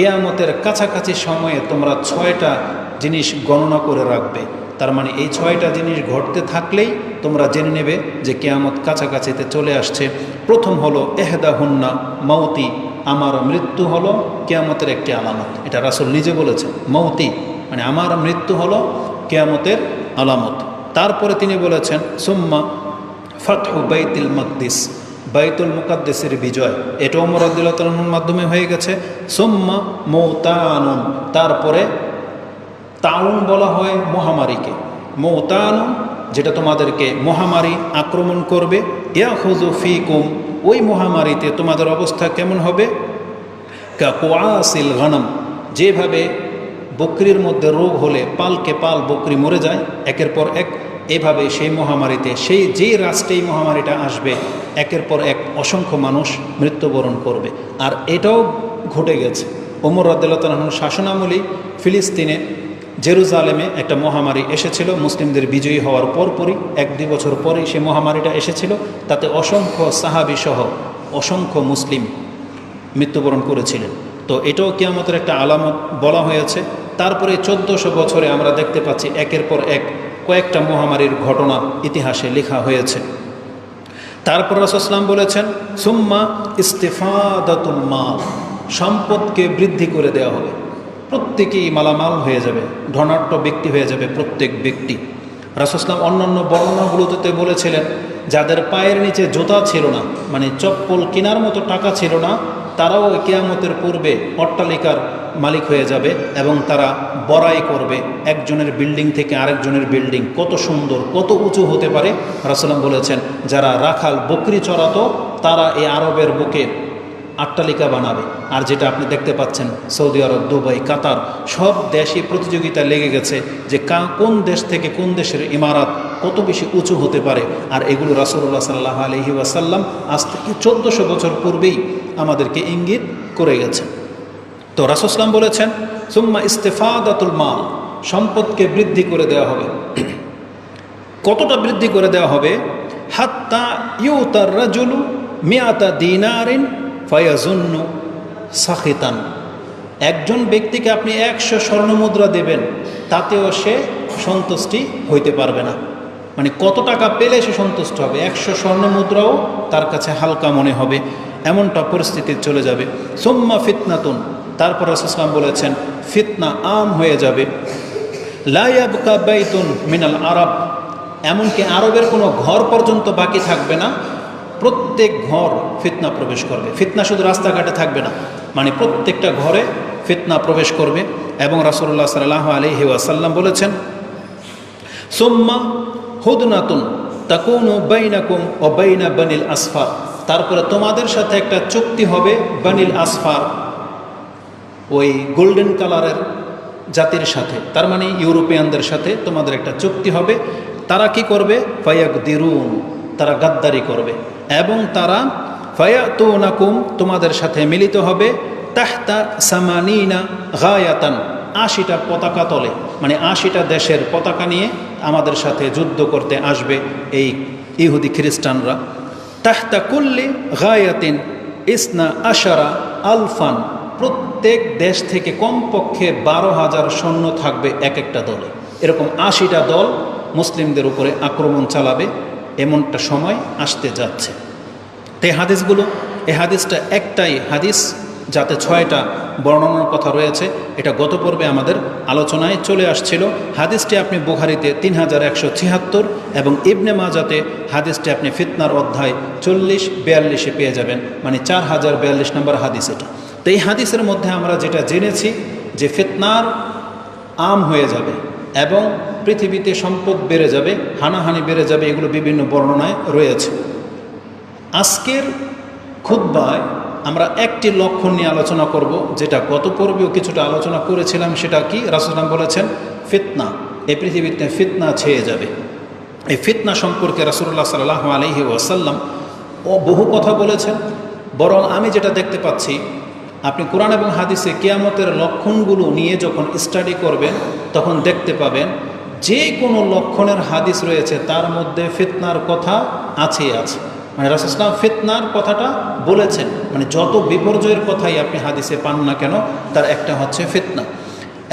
কেয়ামতের কাছাকাছি সময়ে তোমরা 6টা জিনিস গণনা করে রাখবে। তার মানে এই 6টা জিনিস ঘটতে থাকলেই তোমরা জেনে নেবে যে কেয়ামত কাছাকাছিতে চলে আসছে। প্রথম হলো এহদা হুন্না মৌতি, আমার মৃত্যু হলো কেয়ামতের একটি আলামত। এটা রাসূল নিজে বলেছেন, মৌতি মানে আমার মৃত্যু হলো কেয়ামতের আলামত। তারপরে তিনি বলেছেন সুম্মা ফাতহু বাইতুল মাকদিস, বাইতুল মুকাদ্দেসের বিজয়, এটা ওমর রাদিয়াল্লাহু তাআলার মাধ্যমে হয়ে গেছে। সুম্মা মৌতানুন, তারপরে তাউন বলা হয় মহামারীকে, মৌতানুন যেটা তোমাদেরকে মহামারী আক্রমণ করবে। ইয়াখুযু ফীকুম, ওই মহামারীতে তোমাদের অবস্থা কেমন হবে? কাকুআসিল গানাম, যেভাবে বকরির মধ্যে রোগ হলে পালকে পাল বকরি মরে যায় একের পর এক, এভাবে সেই মহামারীতে সেই যেই রাষ্ট্রে এই মহামারীটা আসবে একের পর এক অসংখ্য মানুষ মৃত্যুবরণ করবে। আর এটাও ঘটে গেছে। ওমর রাদিয়াল্লাহু তাআলার শাসনামলেই ফিলিস্তিনে জেরুজালেমে একটা মহামারী এসেছিল। মুসলিমদের বিজয়ী হওয়ার পরপরই 1-2 বছর পরেই সেই মহামারীটা এসেছিল। তাতে অসংখ্য সাহাবী সহ অসংখ্য মুসলিম মৃত্যুবরণ করেছিলেন। তো এটাও কিয়ামতের একটা আলামত বলা হয়েছে। তারপরে 1400 বছরে আমরা দেখতে পাচ্ছি একের পর এক কয়েকটা মহামারীর ঘটনা ইতিহাসে লেখা হয়েছে। তারপর রাসূল সাল্লাল্লাহু আলাইহি ওয়াসাল্লাম বলেছেন সুম্মা ইস্তিফাদাতুল মাল, সম্পদকে বৃদ্ধি করে দেওয়া হবে, প্রত্যেকেই মালামাল হয়ে যাবে, ধনাঢ্য ব্যক্তি হয়ে যাবে প্রত্যেক ব্যক্তি। রাসূল সাল্লাল্লাহু আলাইহি ওয়াসাল্লাম অন্যান্য বর্ণনাগুলোতে বলেছিলেন যাদের পায়ের নিচে জুতা ছিল না, মানে চপ্পল কেনার মতো টাকা ছিল না, তারাও কিয়ামতের পূর্বে অট্টালিকার মালিক হয়ে যাবে এবং তারা বড়াই করবে একজনের বিল্ডিং থেকে আরেকজনের বিল্ডিং। কত সুন্দর, কত উঁচু হতে পারে। রাসূল বলেছেন যারা রাখাল বকরি চড়াতো তারা এই আরবের বুকে অট্টালিকা বানাবে। আর যেটা আপনি দেখতে পাচ্ছেন সৌদি আরব, দুবাই, কাতার সব দেশই প্রতিযোগিতা লেগে গেছে যে কোন দেশ থেকে কোন দেশের ইমারত কত বেশি উঁচু হতে পারে। আর এগুলো রাসূলুল্লাহ সাল্লাল্লাহু আলাইহি ওয়াসাল্লাম আজ থেকে 1400 বছর পূর্বেই আমাদেরকে ইঙ্গিত করে গেছে। তো রাসূল সাল্লাল্লাহু আলাইহি ওয়াসাল্লাম বলেছেন সুম্মা ইস্তিফাদাতুল মাল, সম্পদকে বৃদ্ধি করে দেওয়া হবে। কতটা বৃদ্ধি করে দেওয়া হবে? হাত্তা ইউতার রাজুলু মিয়াতা দিনারিন ফায়াজুন্নু সাখিতান, একজন ব্যক্তিকে আপনি 100 স্বর্ণমুদ্রা দেবেন তাতেও সে সন্তুষ্টি হইতে পারবে না। মানে কত টাকা পেলে সে সন্তুষ্ট হবে? 100 স্বর্ণমুদ্রাও তার কাছে হালকা মনে হবে, এমনটা পরিস্থিতি চলে যাবে। সুম্মা ফিতনাতুন, তারপর রাসূল সাল্লাল্লাহু আলাইহি ওয়াসাল্লাম বলেছেন ফিতনা আম হয়ে যাবে। লা ইয়াবকা বাইতুন মিনাল আরব, এমনকি আরবের কোনো ঘর পর্যন্ত বাকি থাকবে না, প্রত্যেক ঘর ফিতনা প্রবেশ করবে। ফিতনা শুধু রাস্তাঘাটে থাকবে না, মানে প্রত্যেকটা ঘরে ফিতনা প্রবেশ করবে। এবং রাসূলুল্লাহ সাল্লাল্লাহু আলাইহি ওয়াসাল্লাম বলেছেন সুম্মা হুদনাতুন তাকুনু বাইনাকুম ওয়া বাইনা বানিল আসফার, তারপরে তোমাদের সাথে একটা চুক্তি হবে বানিল আসফার, ওই গোল্ডেন কালারের জাতির সাথে, তার মানে ইউরোপিয়ানদের সাথে তোমাদের একটা চুক্তি হবে। তারা কি করবে? ফায়াকদিরুন, তারা গাদ্দারি করবে এবং তারা ফায়াতুনাকুম, তোমাদের সাথে মিলিত হবে তাহতা সামানিনা গায়াতান, 80টা পতাকা তলে, মানে 80টা দেশের পতাকা নিয়ে আমাদের সাথে যুদ্ধ করতে আসবে এই ইহুদি খ্রিস্টানরা। তাহতা কুল্লি গায়াতিন ইসনা আশারা আলফান, প্রত্যেক দেশ থেকে কমপক্ষে 12,000 সৈন্য থাকবে এক একটা দলে। এরকম 80টা দল মুসলিমদের উপরে আক্রমণ চালাবে, এমনটা সময় আসতে যাচ্ছে। তো এই হাদিসগুলো, এই হাদিসটা একটাই হাদিস যাতে 6টা বর্ণনার কথা রয়েছে, এটা গত পর্বে আমাদের আলোচনায় চলে আসছিল। হাদিসটি আপনি বুখারীতে 3176 এবং ইবনে মাজাতে হাদিসটি আপনি ফিতনার অধ্যায় 40-42 পেয়ে যাবেন, মানে 4042 নম্বর হাদিস এটা। তো এই হাদিসের মধ্যে আমরা যেটা জেনেছি যে ফিতনার আম হয়ে যাবে এবং পৃথিবীতে সম্পদ বেড়ে যাবে, হানাহানি বেড়ে যাবে, এগুলো বিভিন্ন বর্ণনায় রয়েছে। আজকের খুতবায় আমরা একটি লক্ষণ নিয়ে আলোচনা করব, যেটা গত পর্বেও কিছুটা আলোচনা করেছিলাম। সেটা কি? রাসূল বলেছেন ফিতনা, এই পৃথিবীতে ফিতনা ছেয়ে যাবে। এই ফিতনা সম্পর্কে রাসূলুল্লাহ সাল্লাল্লাহু আলাইহি ওয়াসাল্লাম বহু কথা বলেছেন। বরং আমি যেটা দেখতে পাচ্ছি, আপনি কোরআন এবং হাদিসে কিয়ামতের লক্ষণগুলো নিয়ে যখন স্টাডি করবেন তখন দেখতে পাবেন যে কোনো লক্ষণের হাদিস রয়েছে তার মধ্যে ফিতনার কথা আছে। মানে রাসূল সাল্লাল্লাহু আলাইহি ওয়াসাল্লাম ফিতনার কথাটা বলেছেন, মানে যত বিপর্যয়ের কথাই আপনি হাদিসে পান না কেন তার একটা হচ্ছে ফিতনা।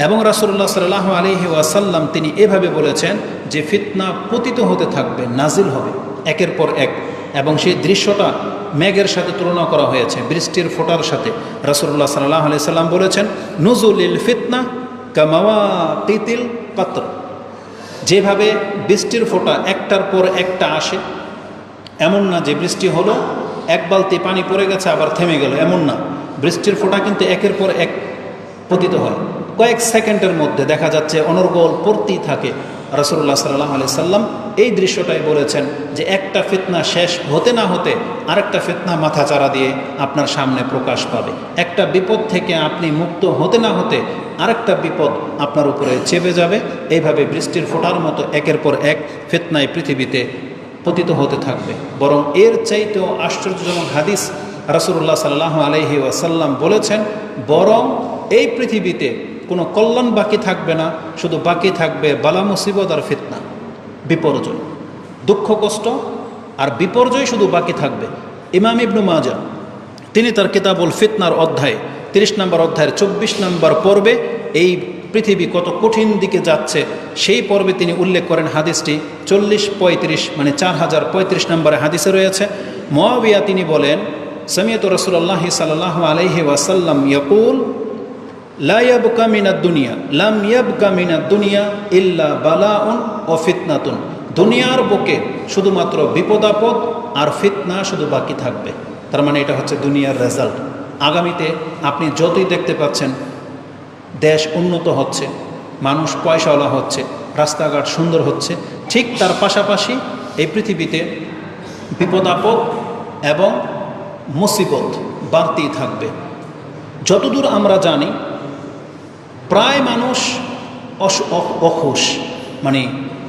এবং রাসূলুল্লাহ সাল্লাল্লাহু আলাইহি ওয়াসাল্লাম তিনি এভাবে বলেছেন যে ফিতনা পতিত হতে থাকবে, নাজিল হবে একের পর এক, এবং সেই দৃশ্যটা মেঘের সাথে তুলনা করা হয়েছে, বৃষ্টির ফোঁটার সাথে। রাসূলুল্লাহ সাল্লাল্লাহু আলাইহি সাল্লাম বলেছেন নুজুলিল ফিতনা কামাওয়াকিতিল কাতর, যেভাবে বৃষ্টির ফোঁটা একটার পর একটা আসে, এমন না যে বৃষ্টি হলো এক বালতি পানি পড়ে গেছে আবার থেমে গেল, এমন না। বৃষ্টির ফোঁটা কিন্তু একের পর এক পতিত হয়, কয়েক সেকেন্ডের মধ্যে দেখা যাচ্ছে অনর্গল পড়তেই থাকে। রাসূলুল্লাহ সাল্লাল্লাহু আলাইহি সাল্লাম এই দৃশ্যটাই বলেছেন যে একটা ফিতনা শেষ হতে না হতে আরেকটা ফিতনা মাথাচাড়া দিয়ে আপনার সামনে প্রকাশ পাবে। একটা বিপদ থেকে আপনি মুক্ত হতে না হতে আরেকটা বিপদ আপনার উপরে চেপে যাবে। এইভাবে বৃষ্টির ফোঁটার মতো একের পর এক ফিতনায় পৃথিবীতে পতিত হতে থাকবে। বরং এর চাইতেও আশ্চর্যজনক হাদিস রাসূলুল্লাহ সাল্লাল্লাহু আলাইহি ওয়াসাল্লাম বলেছেন, বরং এই পৃথিবীতে কোনো কল্যাণ বাকি থাকবে না, শুধু বাকি থাকবে বালা মুসিবত আর ফিতনা, বিপর্যয়, দুঃখ কষ্ট আর বিপর্যয় শুধু বাকি থাকবে। ইমাম ইবনু মাজাহ তিনি তার কিতাবুল ফিতনার অধ্যায়ে 30 নম্বর অধ্যায়ের 24 নম্বর পর্বে এই পৃথিবী কত কঠিন দিকে যাচ্ছে সেই পর্বে তিনি উল্লেখ করেন হাদিসটি 40-35 মানে 4035 নম্বরে হাদিসে রয়েছে। মুআবিয়া তিনি বলেন সামিআতু রাসূলুল্লাহি সাল্লাল্লাহু আলাইহি ওয়াসাল্লাম ইয়াকুল লা ইয়াবকা মিনাদ দুনিয়া লাম ইয়াবকা মিনাদ দুনিয়া ইল্লা বালাউন ও ফিতনাতুন, দুনিয়ার বুকে শুধুমাত্র বিপদ আপদ আর ফিতনা শুধু বাকি থাকবে। তার মানে এটা হচ্ছে দুনিয়ার রেজাল্ট। আগামীতে আপনি যতই দেখতে পাচ্ছেন দেশ উন্নত হচ্ছে, মানুষ পয়সাওয়ালা হচ্ছে, রাস্তাঘাট সুন্দর হচ্ছে, ঠিক তার পাশাপাশি এই পৃথিবীতে বিপদ আপদ এবং মুসিবত বাড়তেই থাকবে। যতদূর আমরা জানি প্রায় মানুষ অখুশ, মানে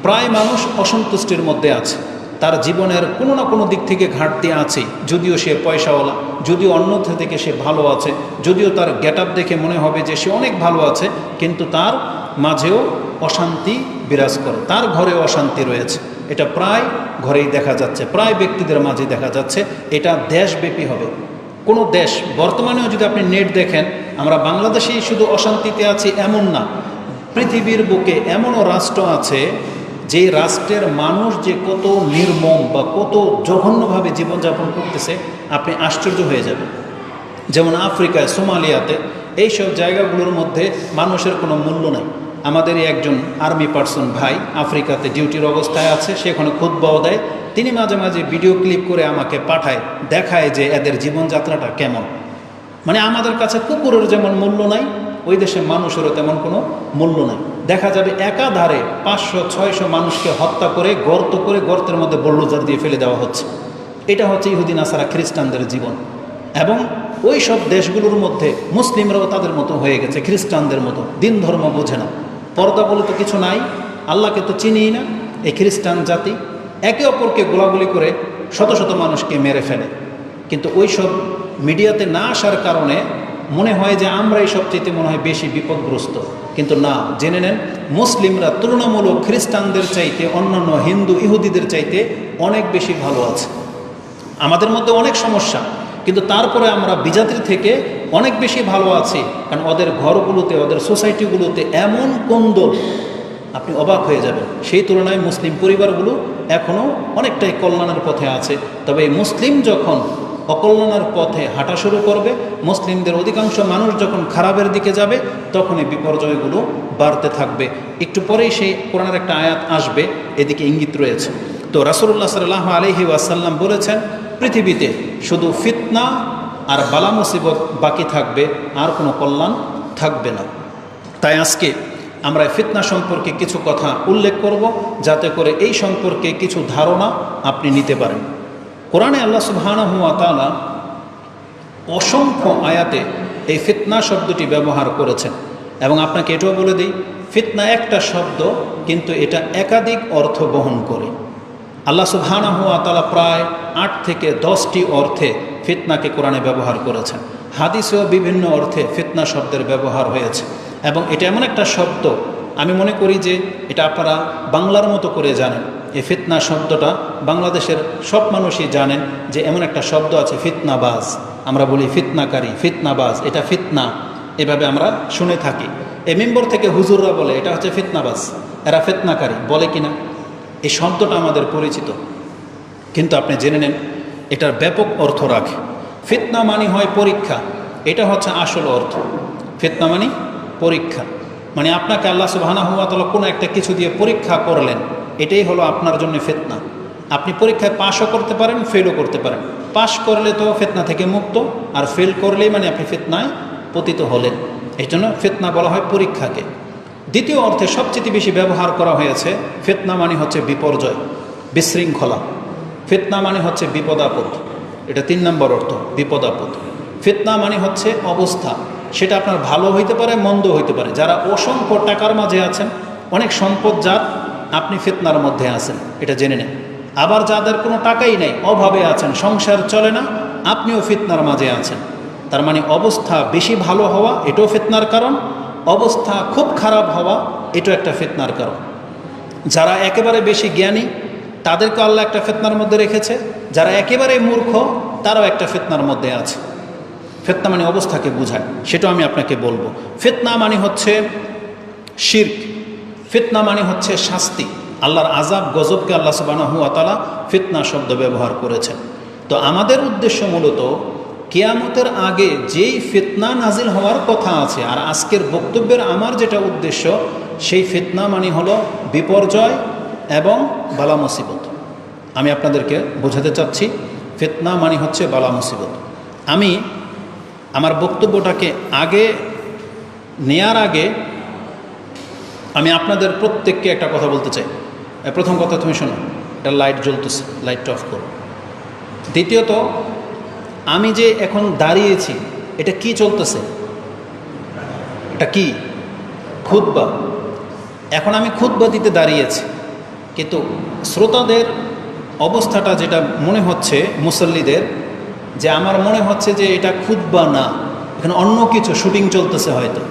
প্রায় মানুষ অসন্তুষ্টির মধ্যে আছে, তার জীবনের কোনো না কোনো দিক থেকে ঘাটতি আছে। যদিও সে পয়সাওয়ালা, যদিও অন্য থেকে সে ভালো আছে, যদিও তার গেট আপ দেখে মনে হবে যে সে অনেক ভালো আছে, কিন্তু তার মাঝেও অশান্তি বিরাজ করে, তার ঘরে অশান্তি রয়েছে। এটা প্রায় ঘরেই দেখা যাচ্ছে, প্রায় ব্যক্তিদের মাঝে দেখা যাচ্ছে। এটা দেশব্যাপী হবে। কোনো দেশ বর্তমানেও যদি আপনি নেট দেখেন, আমরা বাংলাদেশেই শুধু অশান্তিতে আছি এমন না, পৃথিবীর বুকে এমনও রাষ্ট্র আছে যে রাষ্ট্রের মানুষ যে কত নির্মম বা কত জঘন্যভাবে জীবনযাপন করতেছে আপনি আশ্চর্য হয়ে যাবেন। যেমন আফ্রিকায় সোমালিয়াতে এইসব জায়গাগুলোর মধ্যে মানুষের কোনো মূল্য নাই। আমাদেরই একজন আর্মি পার্সন ভাই আফ্রিকাতে ডিউটির অবস্থায় আছে, সেখানে খুতবাও দেয়। তিনি মাঝে মাঝে ভিডিও ক্লিপ করে আমাকে পাঠায়, দেখায় যে এদের জীবনযাত্রাটা কেমন। মানে আমাদের কাছে কুকুরের যেমন মূল্য নাই, ওই দেশে মানুষেরও তেমন কোনো মূল্য নাই। দেখা যাবে একাধারে 500-600 মানুষকে হত্যা করে গর্ত করে গর্তের মধ্যে বুলডোজার দিয়ে ফেলে দেওয়া হচ্ছে। এটা হচ্ছে ইহুদি নাসারা খ্রিস্টানদের জীবন। এবং ওই সব দেশগুলোর মধ্যে মুসলিমরাও তাদের মতো হয়ে গেছে, খ্রিস্টানদের মতো, দিন ধর্ম বোঝে না, পর্দা বলে তো কিছু নাই, আল্লাহকে তো চিনিই না। এই খ্রিস্টান জাতি একে অপরকে গোলাগুলি করে শত শত মানুষকে মেরে ফেলে। কিন্তু ওই সব মিডিয়াতে না আসার কারণে মনে হয় যে আমরাই সবচেয়ে মনে হয় বেশি বিপদগ্রস্ত, কিন্তু না, জেনে নেন মুসলিমরা তুলনামূলক খ্রিস্টানদের চাইতে, অন্যান্য হিন্দু ইহুদিদের চাইতে অনেক বেশি ভালো আছে। আমাদের মধ্যে অনেক সমস্যা, কিন্তু তারপরে আমরা বিজাতির থেকে অনেক বেশি ভালো আছি। কারণ ওদের ঘরগুলোতে, ওদের সোসাইটিগুলোতে এমন কোন্দল, আপনি অবাক হয়ে যাবেন। সেই তুলনায় মুসলিম পরিবারগুলো এখনও অনেকটাই কল্যাণের পথে আছে। তবে এই মুসলিম যখন অকল্যাণের পথে হাঁটা শুরু করবে, মুসলিমদের অধিকাংশ মানুষ যখন খারাপের দিকে যাবে, তখন এই বিপর্যয়গুলো বাড়তে থাকবে। একটু পরেই সেই কোরআনের একটা আয়াত আসবে, এদিকে ইঙ্গিত রয়েছে। তো রাসূলুল্লাহ সাল্লাল্লাহু আলাইহি ওয়াসাল্লাম বলেছেন পৃথিবীতে শুধু ফিতনা আর বালা মুসিবত বাকি থাকবে, আর কোনো কল্যাণ থাকবে না। তাই আজকে আমরা ফিতনা সম্পর্কে কিছু কথা উল্লেখ করব, যাতে করে এই সম্পর্কে কিছু ধারণা আপনি নিতে পারেন। কোরআনে আল্লাহ সুবহানাহু ওয়া তাআলা অসংখ্য আয়াতে এই ফিতনা শব্দটি ব্যবহার করেছেন। এবং আপনাকে এটাও বলে দিই, ফিতনা একটা শব্দ, কিন্তু এটা একাধিক অর্থ বহন করে। আল্লাহ সুবহানাহু ওয়া তাআলা প্রায় 8 থেকে 10টি অর্থে ফিতনাকে কোরআনে ব্যবহার করেছেন। হাদিসেও বিভিন্ন অর্থে ফিতনা শব্দের ব্যবহার হয়েছে। এবং এটা এমন একটা শব্দ, আমি মনে করি যে এটা আপনারা বাংলার মতো করে জানেন, এই ফিতনা শব্দটা বাংলাদেশের সব মানুষই জানেন যে এমন একটা শব্দ আছে ফিতনাবাজ। আমরা বলি ফিতনাকারী, ফিতনাবাজ, এটা ফিতনা, এভাবে আমরা শুনে থাকি। এই মেম্বর থেকে হুজুররা বলে এটা হচ্ছে ফিতনাবাজ, এরা ফিতনাকারী, বলে কিনা? এই শব্দটা আমাদের পরিচিত, কিন্তু আপনি জেনে নেন এটার ব্যাপক অর্থ রাখে। ফিতনা মানে হয় পরীক্ষা, এটা হচ্ছে আসল অর্থ। ফিতনা মানে পরীক্ষা, মানে আপনাকে আল্লাহ সুবহানাহু ওয়া তাআলা কোনো একটা কিছু দিয়ে পরীক্ষা করলেন, এটাই হলো আপনার জন্য ফিতনা। আপনি পরীক্ষায় পাশও করতে পারেন, ফেলও করতে পারেন। পাশ করলে তো ফিতনা থেকে মুক্ত, আর ফেল করলেই মানে আপনি ফিতনায় পতিত হলেন। এই জন্য ফিতনা বলা হয় পরীক্ষাকে। দ্বিতীয় অর্থে সবচেয়ে বেশি ব্যবহার করা হয়েছে ফিতনা মানে হচ্ছে বিপর্যয়, বিশৃঙ্খলা। ফিতনা মানে হচ্ছে বিপদ আপদ, এটা 3 নম্বর অর্থ, বিপদ আপদ। ফিতনা মানে হচ্ছে অবস্থা, সেটা আপনার ভালো হইতে পারে, মন্দ হইতে পারে। যারা অসংখ্য টাকার মাঝে আছেন, অনেক সম্পদ যার, আপনি ফিতনার মধ্যে আছেন, এটা জেনে নেন। আবার যাদের কোনো টাকাই নেই, অভাবে আছেন, সংসার চলে না, আপনিও ফিতনার মাঝে আছেন। তার মানে অবস্থা বেশি ভালো হওয়া এটাও ফিতনার কারণ, অবস্থা খুব খারাপ হওয়া এটাও একটা ফিতনার কারণ। যারা একেবারে বেশি জ্ঞানী তাদেরকে আল্লাহ একটা ফিতনার মধ্যে রেখেছে, যারা একেবারে মূর্খ তারাও একটা ফিতনার মধ্যে আছে। ফিতনা মানে অবস্থাকে বোঝায়, সেটাও আমি আপনাকে বলবো। ফিতনা মানে হচ্ছে শিরক, ফিতনা মানে হচ্ছে শাস্তি, আল্লাহর আযাব গজবকে আল্লাহ সুবহানাহু ওয়া তাআলা ফিতনা শব্দ ব্যবহার করেছেন। তো আমাদের উদ্দেশ্য মূলত কিয়ামতের আগে যেই ফিতনা নাজিল হওয়ার কথা আছে, আর আজকের বক্তব্যের আমার যেটা উদ্দেশ্য, সেই ফিতনা মানে হলো বিপর্যয় এবং বালা মুসিবত। আমি আপনাদেরকে বোঝাতে চাচ্ছি ফিতনা মানে হচ্ছে বালা মুসিবত। আমি আমার বক্তব্যটাকে আগে নেয়ার আগে আমি আপনাদের প্রত্যেককে একটা কথা বলতে চাই। প্রথম কথা, তুমি শোনো, এটা লাইট জ্বলতেছে, লাইটটা অফ করো। দ্বিতীয়ত, আমি যে এখন দাঁড়িয়েছি এটা কি চলতেছে? এটা কি? খুতবা। এখন আমি খুতবা দিতে দাঁড়িয়েছি, কিন্তু শ্রোতাদের অবস্থাটা যেটা মনে হচ্ছে মুসল্লিদের, যে আমার মনে হচ্ছে যে এটা খুতবা না, এখানে অন্য কিছু শুটিং চলতেছে হয়তো।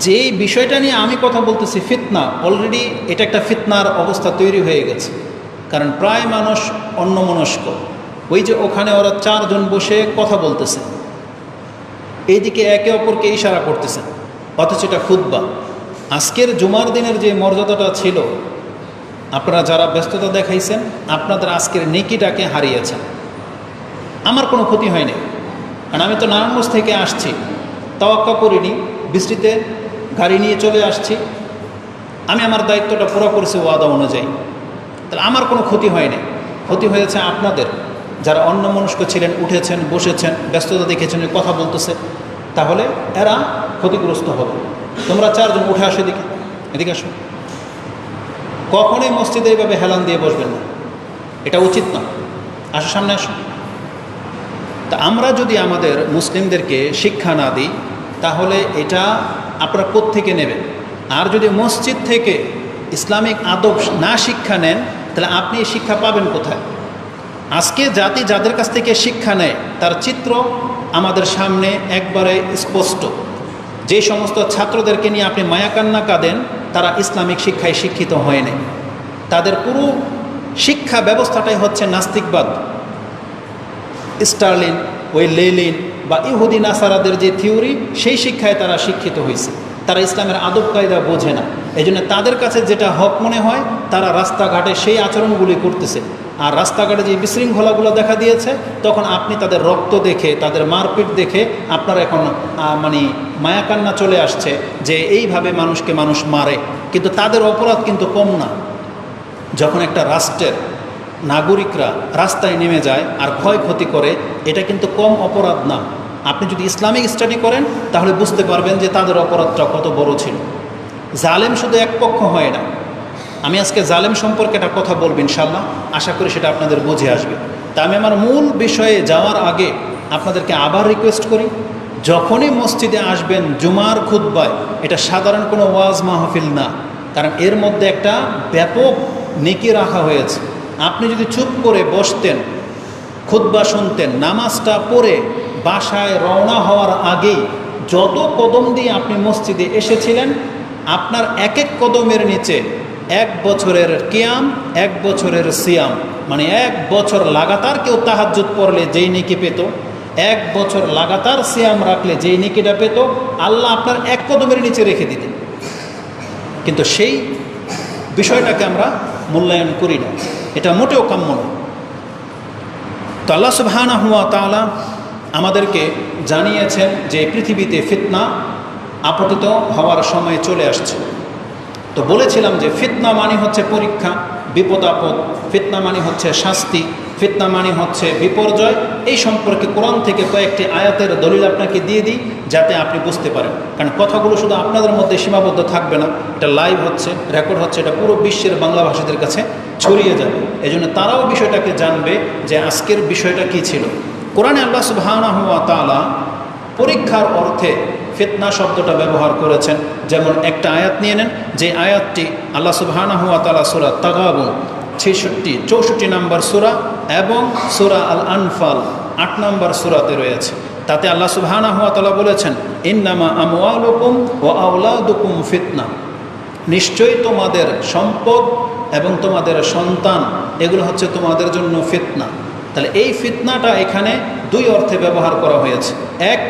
যেই বিষয়টা নিয়ে আমি কথা বলতেছি ফিতনা, অলরেডি এটা একটা ফিতনার অবস্থা তৈরি হয়ে গেছে। কারণ প্রায় মানুষ অন্যমনস্ক, ওই যে ওখানে ওরা 4 জন বসে কথা বলতেছে, এইদিকে একে অপরকে ইশারা করতেছে, অথচ এটা খুতবা। আজকের জুমার দিনের যে মর্যাদাটা ছিল, আপনারা যারা ব্যস্ততা দেখাইছেন, আপনাদের আজকের নেকিটাকে হারিয়েছেন। আমার কোনো ক্ষতি হয়নি, কারণ আমি তো নারায়ণগঞ্জ থেকে আসছি, তাওয়াক্কা করিনি, বৃষ্টিতে গাড়ি নিয়ে চলে আসছি, আমি আমার দায়িত্বটা পুরো করেছি ওয়াদা অনুযায়ী। তাহলে আমার কোনো ক্ষতি হয়নি, ক্ষতি হয়েছে আপনাদের, যারা অন্যমনস্ক ছিলেন, উঠেছেন, বসেছেন, ব্যস্ততা দেখেছেন, কথা বলতেছে, তাহলে এরা ক্ষতিগ্রস্ত হবে। তোমরা 4 জন উঠে আসো, এদিকে, এদিকে আসো। কখনোই মসজিদে এইভাবে হেলান দিয়ে বসবেন না, এটা উচিত না। আসো, সামনে আসো। তা আমরা যদি আমাদের মুসলিমদেরকে শিক্ষা না দিই, তাহলে এটা আপনারা কোত্থেকে নেবেন? আর যদি মসজিদ থেকে ইসলামিক আদব না শিক্ষা নেন, তাহলে আপনি এই শিক্ষা পাবেন কোথায়? আজকে জাতি যাদের কাছ থেকে শিক্ষা নেয় তার চিত্র আমাদের সামনে একবারে স্পষ্ট। যে সমস্ত ছাত্রদেরকে নিয়ে আপনি মায়াকান্না কাঁদেন, তারা ইসলামিক শিক্ষায় শিক্ষিত হয়নি। তাদের পুরো শিক্ষা ব্যবস্থাটাই হচ্ছে নাস্তিকবাদ। স্টার্লিন, ওই লেলিন বা ইহুদি নাসারাদের যে থিওরি, সেই শিক্ষায় তারা শিক্ষিত হয়েছে। তারা ইসলামের আদব কায়দা বোঝে না। এই জন্য তাদের কাছে যেটা হক মনে হয়, তারা রাস্তাঘাটে সেই আচরণগুলি করতেছে। আর রাস্তাঘাটে যে বিশৃঙ্খলাগুলো দেখা দিয়েছে, তখন আপনি তাদের রক্ত দেখে, তাদের মারপিট দেখে আপনার এখন মানে মায়াকান্না চলে আসছে যে এইভাবে মানুষকে মানুষ মারে। কিন্তু তাদের অপরাধ কিন্তু কম না। যখন একটা রাষ্ট্রের নাগরিকরা রাস্তায় নেমে যায় আর ক্ষয়ক্ষতি করে, এটা কিন্তু কম অপরাধ না। আপনি যদি ইসলামিক স্টাডি করেন তাহলে বুঝতে পারবেন যে তাদের অপরাধটা কত বড় ছিল। জালেম শুধু এক পক্ষ হয় না। আমি আজকে জালেম সম্পর্কে একটা কথা বলবো ইনশাল্লাহ, আশা করি সেটা আপনাদের বুঝে আসবে। তা আমি আমার মূল বিষয়ে যাওয়ার আগে আপনাদেরকে আবার রিকোয়েস্ট করি, যখনই মসজিদে আসবেন জুমার খুতবায়, এটা সাধারণ কোনো ওয়াজ মাহফিল না, কারণ এর মধ্যে একটা ব্যাপক নেকি রাখা হয়েছে। আপনি যদি চুপ করে বসতেন, খুতবা শুনতেন, নামাজটা পড়ে বাসায় রওনা হওয়ার আগেই যত কদম দিয়ে আপনি মসজিদে এসেছিলেন, আপনার এক এক কদমের নিচে 1 বছরের কিয়াম, 1 বছরের সিয়াম, মানে 1 বছর লাগাতার কেউ তাহাজ্জুদ পড়লে যেই নেকি পেত, 1 বছর লাগাতার সিয়াম রাখলে যেই নেকিটা পেত, আল্লাহ আপনার 1 কদমের নিচে রেখে দিতেন। কিন্তু সেই বিষয়টাকে আমরা মূল্যায়ন করি না, এটা মোটেও কাম্য নয়। তো আল্লাহ সুবহানাহু ওয়া তাআলা আমাদেরকে জানিয়েছেন যে পৃথিবীতে ফিতনা আপতিত হওয়ার সময় চলে আসছে। তো বলেছিলাম যে ফিতনা মানে হচ্ছে পরীক্ষা, বিপদ আপদ, ফিতনা মানে হচ্ছে শাস্তি, ফিতনা মানে হচ্ছে বিপর্যয়। এই সম্পর্কে কোরআন থেকে কয়েকটি আয়াতের দলিল আপনাকে দিয়ে দিই, যাতে আপনি বুঝতে পারেন। কারণ কথাগুলো শুধু আপনাদের মধ্যে সীমাবদ্ধ থাকবে না, এটা লাইভ হচ্ছে, রেকর্ড হচ্ছে, এটা পুরো বিশ্বের বাংলা ভাষীদের কাছে ছড়িয়ে যাবে। এই জন্য তারাও বিষয়টাকে জানবে যে আজকের বিষয়টা কী ছিল। কোরআনে আল্লাহ সুবহানাহু ওয়া তাআলা পরীক্ষার অর্থে ফিতনা শব্দটা ব্যবহার করেছেন। যেমন একটা আয়াত নিয়ে নেন, যে আয়াতটি আল্লাহ সুবহানাহু ওয়া তাআলা সূরা তাগাবুন 64 নম্বর সূরা এবং সূরা আল আনফাল 8 নম্বর সূরাতে রয়েছে। তাতে আল্লাহ সুবহানাহু ওয়া তাআলা বলেছেন, ইন্নামা আমওয়ালুকুম ওয়া আওলাদুকুম ফিতনা, নিশ্চয়ই তোমাদের সম্পদ এবং তোমাদের সন্তান এগুলো হচ্ছে তোমাদের জন্য ফিতনা। তাহলে এই ফিতনাটা এখানে 2 অর্থে ব্যবহার করা হয়েছে। এক,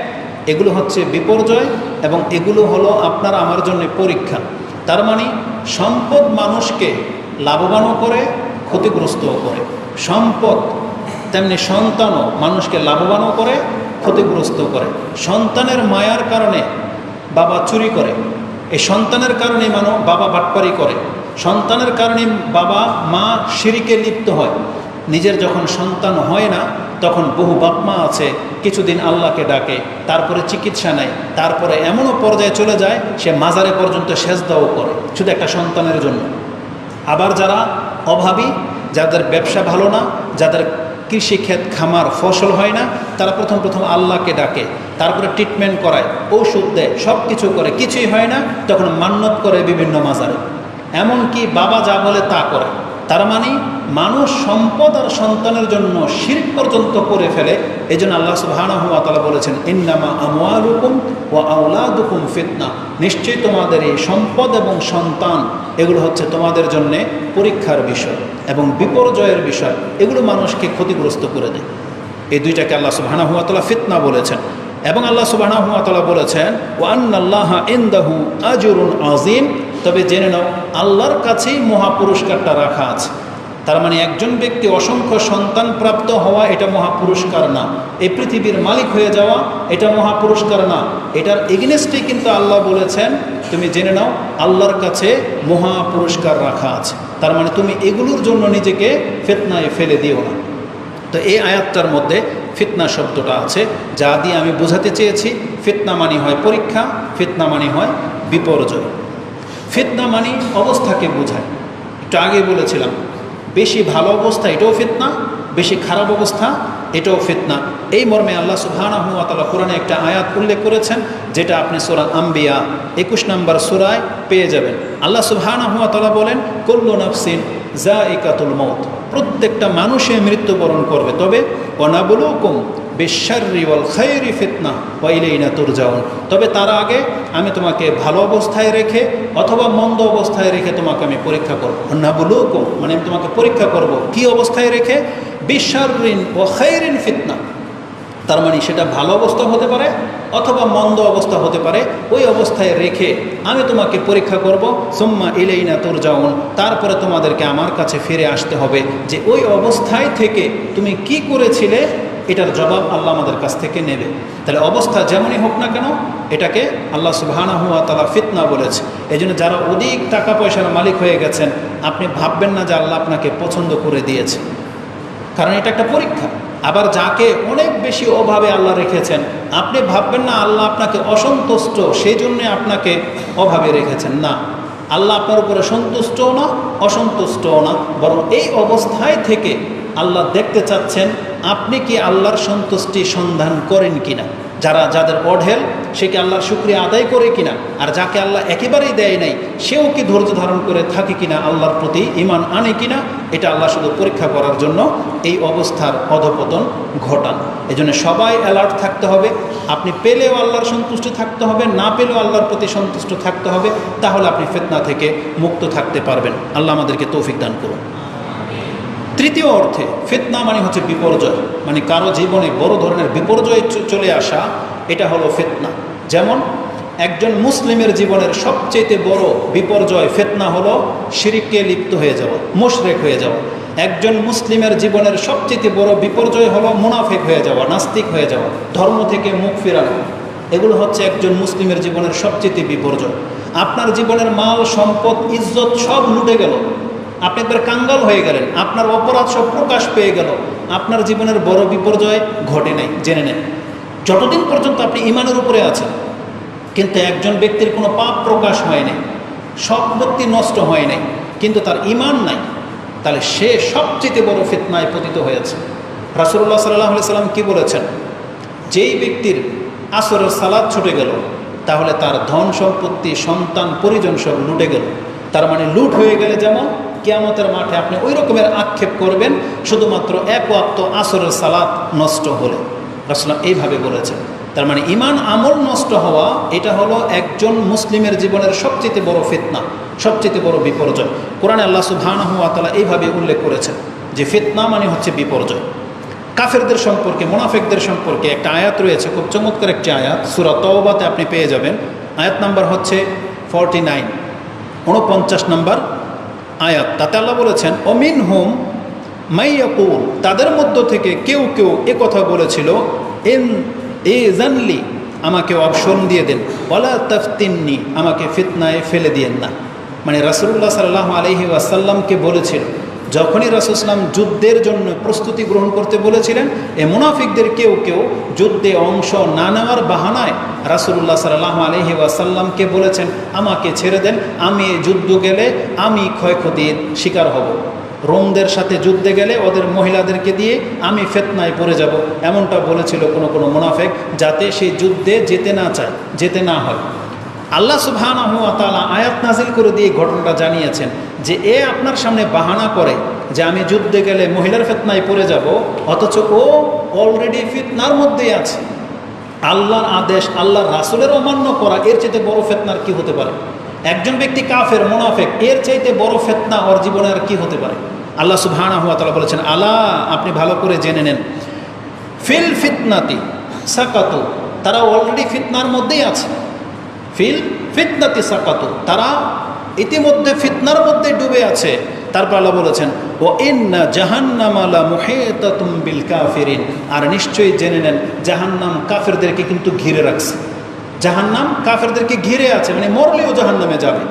এগুলো হচ্ছে বিপর্যয় এবং এগুলো হলো আপনার আমার জন্য পরীক্ষা। তার মানে সম্পদ মানুষকে লাভবানও করে, ক্ষতিগ্রস্তও করে। সম্পদ তেমনি সন্তানও মানুষকে লাভবানও করে, ক্ষতিগ্রস্ত করে। সন্তানের মায়ার কারণে বাবা চুরি করে, এই সন্তানের কারণে বাবা বাটপারি করে, সন্তানের কারণে বাবা মা শিরকে লিপ্ত হয়। নিজের যখন সন্তান হয় না তখন বহু বাপমা আছে কিছুদিন আল্লাহকে ডাকে, তারপরে চিকিৎসা নেয়, তারপরে এমনও পর্যায়ে চলে যায় সে মাজারে পর্যন্ত সেজদাও করে শুধু একটা সন্তানের জন্য। আবার যারা অভাবী, যাদের ব্যবসা ভালো না, যাদের কৃষিক্ষেত খামার ফসল হয় না, তারা প্রথম আল্লাহকে ডাকে, তারপরে ট্রিটমেন্ট করায়, ঔষধ দেয়, সব কিছু করে, কিছুই হয় না, তখন মান্নত করে বিভিন্ন মাজারে। এমনকি বাবা যা বলে তা করে। তার মানে মানুষ সম্পদ আর সন্তানের জন্য শিরক পর্যন্ত করে ফেলে। এই জন্য আল্লাহ সুবহানাহু ওয়া তাআলা বলেছেন, ইন্নামা আমওয়ালুকুম ওয়া আওলাদুকুম ফিতনা, নিশ্চয়ই তোমাদের এই সম্পদ এবং সন্তান এগুলো হচ্ছে তোমাদের জন্য পরীক্ষার বিষয় এবং বিপর্যয়ের বিষয়, এগুলো মানুষকে ক্ষতিগ্রস্ত করে দেয়। এই দুইটাকে আল্লাহ সুবহানাহু ওয়া তাআলা ফিতনা বলেছেন। এবং আল্লাহ সুবহানাহু ওয়া তাআলা বলেছেন, ওয়া আন্নাল্লাহা ইনদাহু আজরুন আযীম, তবে জেনে নাও আল্লাহর কাছেই মহাপুরস্কারটা রাখা আছে। তার মানে একজন ব্যক্তি অসংখ্য সন্তান প্রাপ্ত হওয়া এটা মহাপুরস্কার না, এই পৃথিবীর মালিক হয়ে যাওয়া এটা মহাপুরস্কার না। এটার এগেনস্টেই কিন্তু আল্লাহ বলেছেন, তুমি জেনে নাও আল্লাহর কাছে মহাপুরস্কার রাখা আছে। তার মানে তুমি এগুলোর জন্য নিজেকে ফিতনায় ফেলে দিও না। তো এই আয়াতটার মধ্যে ফিতনা শব্দটা আছে, যা দিয়ে আমি বোঝাতে চেয়েছি ফিতনা মানে হয় পরীক্ষা, ফিতনা মানে হয় বিপর্যয়। ফিতনা মানে অবস্থাকে বোঝায়। একটু আগে বলেছিলাম বেশি ভালো অবস্থা এটাও ফিতনা, বেশি খারাপ অবস্থা এটাও ফিতনা। এই মর্মে আল্লাহ সুবহানাহু ওয়া তাআলা কোরআনে একটা আয়াত উল্লেখ করেছেন, যেটা আপনি সূরা আম্বিয়া 21 নম্বর সূরায় পেয়ে যাবেন। আল্লাহ সুবহানাহু ওয়া তাআলা বলেন, কুল্লু নাফসিন যায়িকাতুল মাউত, প্রত্যেকটা মানুষে মৃত্যুবরণ করবে, তবে ওয়ানাবলুকুম বিশ-শাররি ওয়াল খায়রি ফিতনা ওয়া ইলাইনা তুরজাউন, তবে তার আগে আমি তোমাকে ভালো অবস্থায় রেখে অথবা মন্দ অবস্থায় রেখে তোমাকে আমি পরীক্ষা করব। ওয়ানাবলুকুম মানে আমি তোমাকে পরীক্ষা করব কি অবস্থায় রেখে? বিশ-শাররিন ওয়া খায়রিন ফিতনা, তার মানে সেটা ভালো অবস্থা হতে পারে অথবা মন্দ অবস্থা হতে পারে, ওই অবস্থায় রেখে আমি তোমাকে পরীক্ষা করব। সুম্মা ইলাইনা তুরজাউন, তারপরে তোমাদেরকে আমার কাছে ফিরে আসতে হবে যে ওই অবস্থায় থেকে তুমি কি করেছিলে এটার জবাব আল্লাহ আমাদের কাছ থেকে নেবে। তাহলে অবস্থা যেমনই হোক না কেন এটাকে আল্লাহ সুবহানাহু ওয়া তাআলা ফিতনা বলেছে। এই জন্য যারা অধিক টাকা পয়সার মালিক হয়ে গেছেন, আপনি ভাববেন না যে আল্লাহ আপনাকে পছন্দ করে দিয়েছে, কারণ এটা একটা পরীক্ষা। আবার যাকে অনেক বেশি অভাবে আল্লাহ রেখেছেন, আপনি ভাববেন না আল্লাহ আপনাকে অসন্তুষ্ট সেই জন্যে আপনাকে অভাবে রেখেছেন। না, আল্লাহ আপনার উপরে সন্তুষ্টও না অসন্তুষ্টও না, বরং এই অবস্থায় থেকে আল্লাহ দেখতে চাচ্ছেন আপনি কি আল্লাহর সন্তুষ্টি সন্ধান করেন কিনা। যাদের অঢেল, সে কি আল্লাহর শুকরিয়া আদায় করে কিনা, আর যাকে আল্লাহ একেবারেই দেয় নাই সেও কি ধৈর্য ধারণ করে থাকে কিনা, আল্লাহর প্রতি ঈমান আনে কিনা, এটা আল্লাহ শুধু পরীক্ষা করার জন্য এই অবস্থার অধপতন ঘটান। এই জন্য সবাই অ্যালার্ট থাকতে হবে। আপনি পেলেও আল্লাহর সন্তুষ্ট থাকতে হবে, না পেলেও আল্লাহর প্রতি সন্তুষ্ট থাকতে হবে, তাহলে আপনি ফিতনা থেকে মুক্ত থাকতে পারবেন। আল্লাহ আমাদেরকে তৌফিক দান করুন। তৃতীয় অর্থে ফিতনা মানে হচ্ছে বিপর্যয়, মানে কারো জীবনে বড় ধরনের বিপর্যয় চলে আসা, এটা হলো ফিতনা। যেমন একজন মুসলিমের জীবনের সবচেয়ে বড় বিপর্যয় ফিতনা হলো শিরকে লিপ্ত হয়ে যাওয়া, মুশরিক হয়ে যাওয়া। একজন মুসলিমের জীবনের সবচেয়ে বড় বিপর্যয় হলো মুনাফিক হয়ে যাওয়া, নাস্তিক হয়ে যাওয়া, ধর্ম থেকে মুখ ফেরানো। এগুলো হচ্ছে একজন মুসলিমের জীবনের সবচেয়ে বিপর্যয়। আপনার জীবনের মাল সম্পদ ইজ্জত সব লুটে গেল, আপনি একবার কাঙ্গাল হয়ে গেলেন, আপনার অপরাধ সব প্রকাশ পেয়ে গেল, আপনার জীবনের বড় বিপর্যয় ঘটে নাই, জেনে নেন। যতদিন পর্যন্ত আপনি ঈমানের উপরে আছেন, কিন্তু একজন ব্যক্তির কোনো পাপ প্রকাশ হয় নাই, সম্পত্তি নষ্ট হয় নাই, কিন্তু তার ঈমান নাই, তাহলে সে সবচেয়ে বড় ফিতনায় পতিত হয়েছে। রাসূলুল্লাহ সাল্লাল্লাহু আলাইহি সাল্লাম কি বলেছেন? যেই ব্যক্তির আসরের সালাত ছুটে গেল, তাহলে তার ধন সম্পত্তি, সন্তান, পরিজন সব লুটে গেল। তার মানে লুট হয়ে গেলে যেমন কিয়ামতের মাঠে আপনি ওই রকমের আক্ষেপ করবেন শুধুমাত্র এক ওয়াক্ত আসরের সালাত নষ্ট হলে। রাসূলুল্লাহ এইভাবে বলেছেন। তার মানে ঈমান আমল নষ্ট হওয়া, এটা হলো একজন মুসলিমের জীবনের সবচেয়ে বড় ফিতনা, সবচেয়ে বড় বিপর্যয়। কোরআনে আল্লাহ সুবহানাহু ওয়া তাআলা এইভাবে উল্লেখ করেছেন যে ফিতনা মানে হচ্ছে বিপর্যয়। কাফেরদের সম্পর্কে, মুনাফিকদের সম্পর্কে একটা আয়াত রয়েছে, খুব চমৎকার একটি আয়াত, সূরা তাওবাতে আপনি পেয়ে যাবেন। আয়াত নাম্বার হচ্ছে 49, 49 নম্বর আয়াত। তাতে আল্লাহ বলেছেন, অমিনহুম মাইয়াকুল, তাদের মধ্য থেকে কেউ কেউ এ কথা বলেছিল, জানলি, আমাকে অপশন দিয়ে দেন, ওয়ালা তাফতিননি, আমাকে ফিতনায় ফেলে দিয়েন না। মানে রাসূলুল্লাহ সাল্লাল্লাহু আলাইহি ওয়াসাল্লামকে বলেছিল, যখনই রাসূল সাল্লাম যুদ্ধের জন্য প্রস্তুতি গ্রহণ করতে বলেছিলেন, এ মুনাফিকদের কেউ কেউ যুদ্ধে অংশ না নেওয়ার বাহানায় রাসূলুল্লাহ সাল্লাল্লাহু আলাইহি ওয়াসাল্লামকে বলেছেন, আমাকে ছেড়ে দেন, আমি যুদ্ধ গেলে আমি ক্ষয়ক্ষতির শিকার হব। রোমদের সাথে যুদ্ধে গেলে ওদের মহিলাদেরকে দিয়ে আমি ফিতনায় পড়ে যাব, এমনটা বলেছিল কোনো কোনো মুনাফিক, যাতে সেই যুদ্ধে যেতে না চায়, যেতে না হয়। আল্লাহ সুবহানাহু ওয়া তাআলা আয়াত নাজিল করে দিয়ে ঘটনাটা জানিয়েছেন যে এ আপনার সামনে বাহানা করে যে আমি যুদ্ধে গেলে মহিলার ফিতনায় পড়ে যাব, অথচ ও অলরেডি ফিতনার মধ্যেই আছে। আল্লাহর আদেশ, আল্লাহর রাসূলের অমান্য করা, এর চাইতে বড় ফিতনার কি হতে পারে? একজন ব্যক্তি কাফের, মুনাফিক, এর চাইতে বড় ফিতনা ওর জীবনে আর কি হতে পারে? আল্লাহ সুবহানাহু ওয়া তাআলা বলেছেন, আলা, আপনি ভালো করে জেনে নেন, ফিল ফিতনাতি সাকাতু, তারা অলরেডি ফিতনার মধ্যেই আছে। ফিল ফিতনাতি সাকাতু, তারা ইতিমধ্যে ফিতনার মধ্যে ডুবে আছে। তারপর আল্লাহ বলেছেন, ও ইন্না জাহান্নামা লা মুহিতাতুম বিল কাফিরিন, আর নিশ্চয়ই জেনে নেন জাহান্নাম কাফেরদেরকে কিন্তু ঘিরে রাখছে। জাহান্নাম কাফেরদেরকে ঘিরে আছে, মানে মরলেও জাহান্নামে যাবে।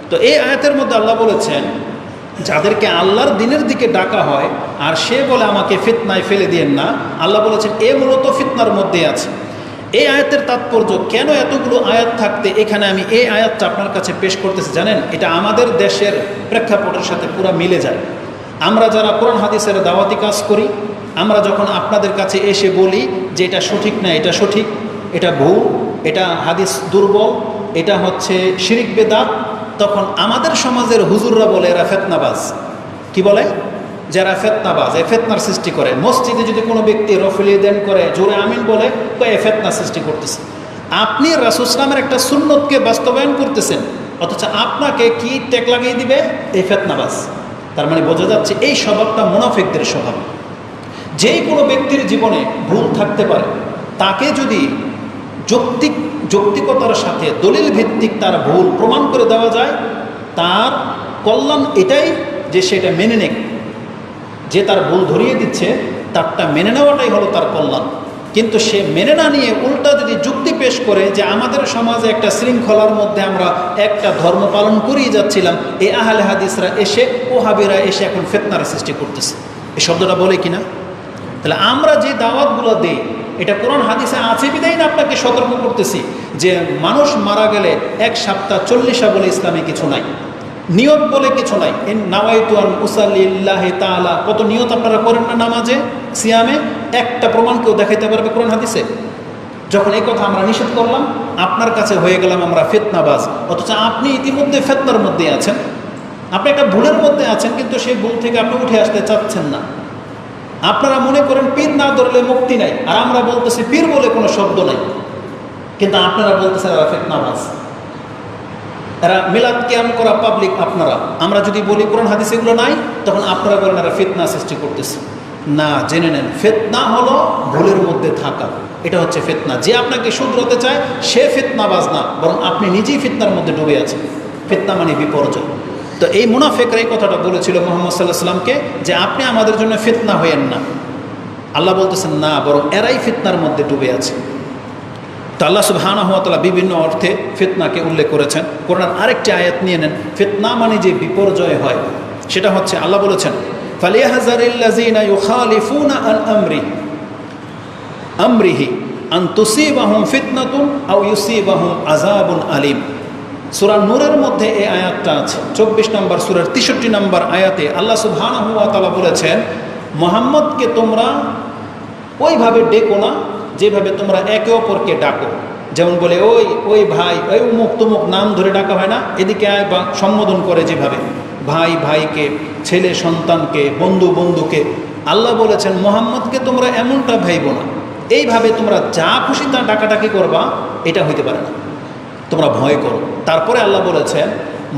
তো এই আয়াতের মধ্যে আল্লাহ বলেছেন, যাদেরকে আল্লাহর দিনের দিকে ডাকা হয় আর সে বলে আমাকে ফিতনায় ফেলে দিয়েন না, আল্লাহ বলেছেন এ মূলত ফিতনার মধ্যেই আছে। এই আয়াতের তাৎপর্য, কেন এতগুলো আয়াত থাকতে এখানে আমি এই আয়াতটা আপনার কাছে পেশ করতেছি জানেন? এটা আমাদের দেশের প্রেক্ষাপটের সাথে পুরো মিলে যায়। আমরা যারা কোরআন হাদিসের দাওয়াতি কাজ করি, আমরা যখন আপনাদের কাছে এসে বলি যে এটা সঠিক না, এটা সঠিক, এটা ভুল, এটা হাদিস দুর্বল, এটা হচ্ছে শিরিক বেদাত, তখন আমাদের সমাজের হুজুররা বলে এরা ফিতনাবাজ। কি বলে? যারা ফিতনাবাজ, এ ফিতনার সৃষ্টি করে। মসজিদে যদি কোনো ব্যক্তি রফলি দেন করে, জোরে আমিন বলে, তো এ ফিতনা সৃষ্টি করতেছে। আপনি রাসূল সাল্লাল্লাহু একটা সুন্নতকে বাস্তবায়ন করতেছেন, অথচ আপনাকে কি টেক লাগিয়ে দিবে? এই ফিতনাবাজ। তার মানে বোঝা যাচ্ছে এই স্বভাবটা মুনাফিকদের স্বভাব। যেই কোনো ব্যক্তির জীবনে ভুল থাকতে পারে, তাকে যদি যৌক্তিকতার সাথে দলিল ভিত্তিক তার ভুল প্রমাণ করে দেওয়া যায়, তার কল্যাণ এটাই যে সেটা মেনে নেয়। যে তার ভুল ধরিয়ে দিচ্ছে, তারটা মেনে নেওয়াটাই হলো তার কল্যাণ। কিন্তু সে মেনে না নিয়ে উল্টা যদি যুক্তি পেশ করে যে আমাদের সমাজে একটা শৃঙ্খলার মধ্যে আমরা একটা ধর্ম পালন করেই যাচ্ছিলাম, এই আহলে হাদিসরা এসে, ওহাবিরা এসে এখন ফিতনার সৃষ্টি করতেছে, এই শব্দটা বলে কিনা? তাহলে আমরা যে দাওয়াতগুলো দিই, এটা কোরআন হাদিসে আছে বিধায় না আপনাকে সতর্ক করতেছি যে মানুষ মারা গেলে 1 সপ্তাহ 40 বলে ইসলামে কিছু নাই, নিয়ত বলে কিছু নাই। নাওয়াইতু আন উসাল্লি লিল্লাহি তাআলা, কত নিয়ত আপনারা করেন না নামাজে, সিয়ামে? একটা প্রমাণ কেউ দেখাইতে পারবে কোরআন হাদিসে? যখন এই কথা আমরা নিষেধ করলাম, আপনার কাছে হয়ে গেলাম আমরা ফিতনাবাজ, অথচ আপনি ইতিমধ্যে ফিতনার মধ্যে আছেন, আপনি একটা ভুলের মধ্যে আছেন, কিন্তু সেই ভুল থেকে আপনি উঠে আসতে চাচ্ছেন না। আপনারা মনে করেন পীর না ধরলে মুক্তি নাই, আর আমরা বলতেছি পীর বলে কোনো শব্দ নাই, কিন্তু আপনারা বলতেছেন এরা ফিতনাবাজ, এরা মিলাদ কিয়াম করা পাবলিক আপনারা। আমরা যদি বলি কোরআন হাদিস এগুলো নাই, তখন আপনারা বলেন এরা ফিতনা সৃষ্টি করতেছে। না, জেনে নেন ফিতনা হলো ভুলের মধ্যে থাকা, এটা হচ্ছে ফিতনা। যে আপনাকে শুধরাতে চায় সে ফিতনাবাজ না, বরং আপনি নিজেই ফিতনার মধ্যে ডুবে আছেন। ফিতনা মানে বিপর্যয়। তো এই মুনাফিকরা এই কথাটা বলেছিল মুহাম্মদ সাল্লাল্লাহু আলাইহি ওয়াসাল্লামকে, যে আপনি আমাদের জন্য ফিতনা হয়েন না। আল্লাহ বলতেছেন না, বরং এরাই ফিতনার মধ্যে ডুবে আছে। তো আল্লাহ সুবহানাহু ওয়া তাআলা বিভিন্ন অর্থে ফিতনাকে উল্লেখ করেছেন। কোরআন আরেকটি আয়াত নিয়ে নেন, ফিতনা মানে যে বিপর্যয় হয়, সেটা হচ্ছে আল্লাহ বলেছেন ফালিয়াহযারিল্লাযীনা ইউখালিফুনা আন আমরিহি আন তুসিবাহুম ফিতনাতুন আও ইউসিবাহুম আযাবুন আলীম। সূরা নূরের মধ্যে এই আয়াতটা আছে, 24 নম্বর সূরার 63 নম্বর আয়াতে আল্লাহ সুবহানাহু ওয়া তাআলা বলেছেন, মুহাম্মদকে তোমরা ওইভাবে ডেকো না যেভাবে তোমরা একে অপরকে ডাকো। যেমন বলে ওই ভাই, ওই উমুক তুমুক নাম ধরে ডাকা হয় না, এদিকে আয় বা সম্বোধন করে যেভাবে, ভাই ভাইকে, ছেলে সন্তানকে, বন্ধু বন্ধুকে। আল্লাহ বলেছেন মুহাম্মদকে তোমরা এমনটা ভাইব না, এইভাবে তোমরা যা খুশি তা ডাকাডাকি করবা, এটা হইতে পারে না, তোমরা ভয় করো। তারপরে আল্লাহ বলেছেন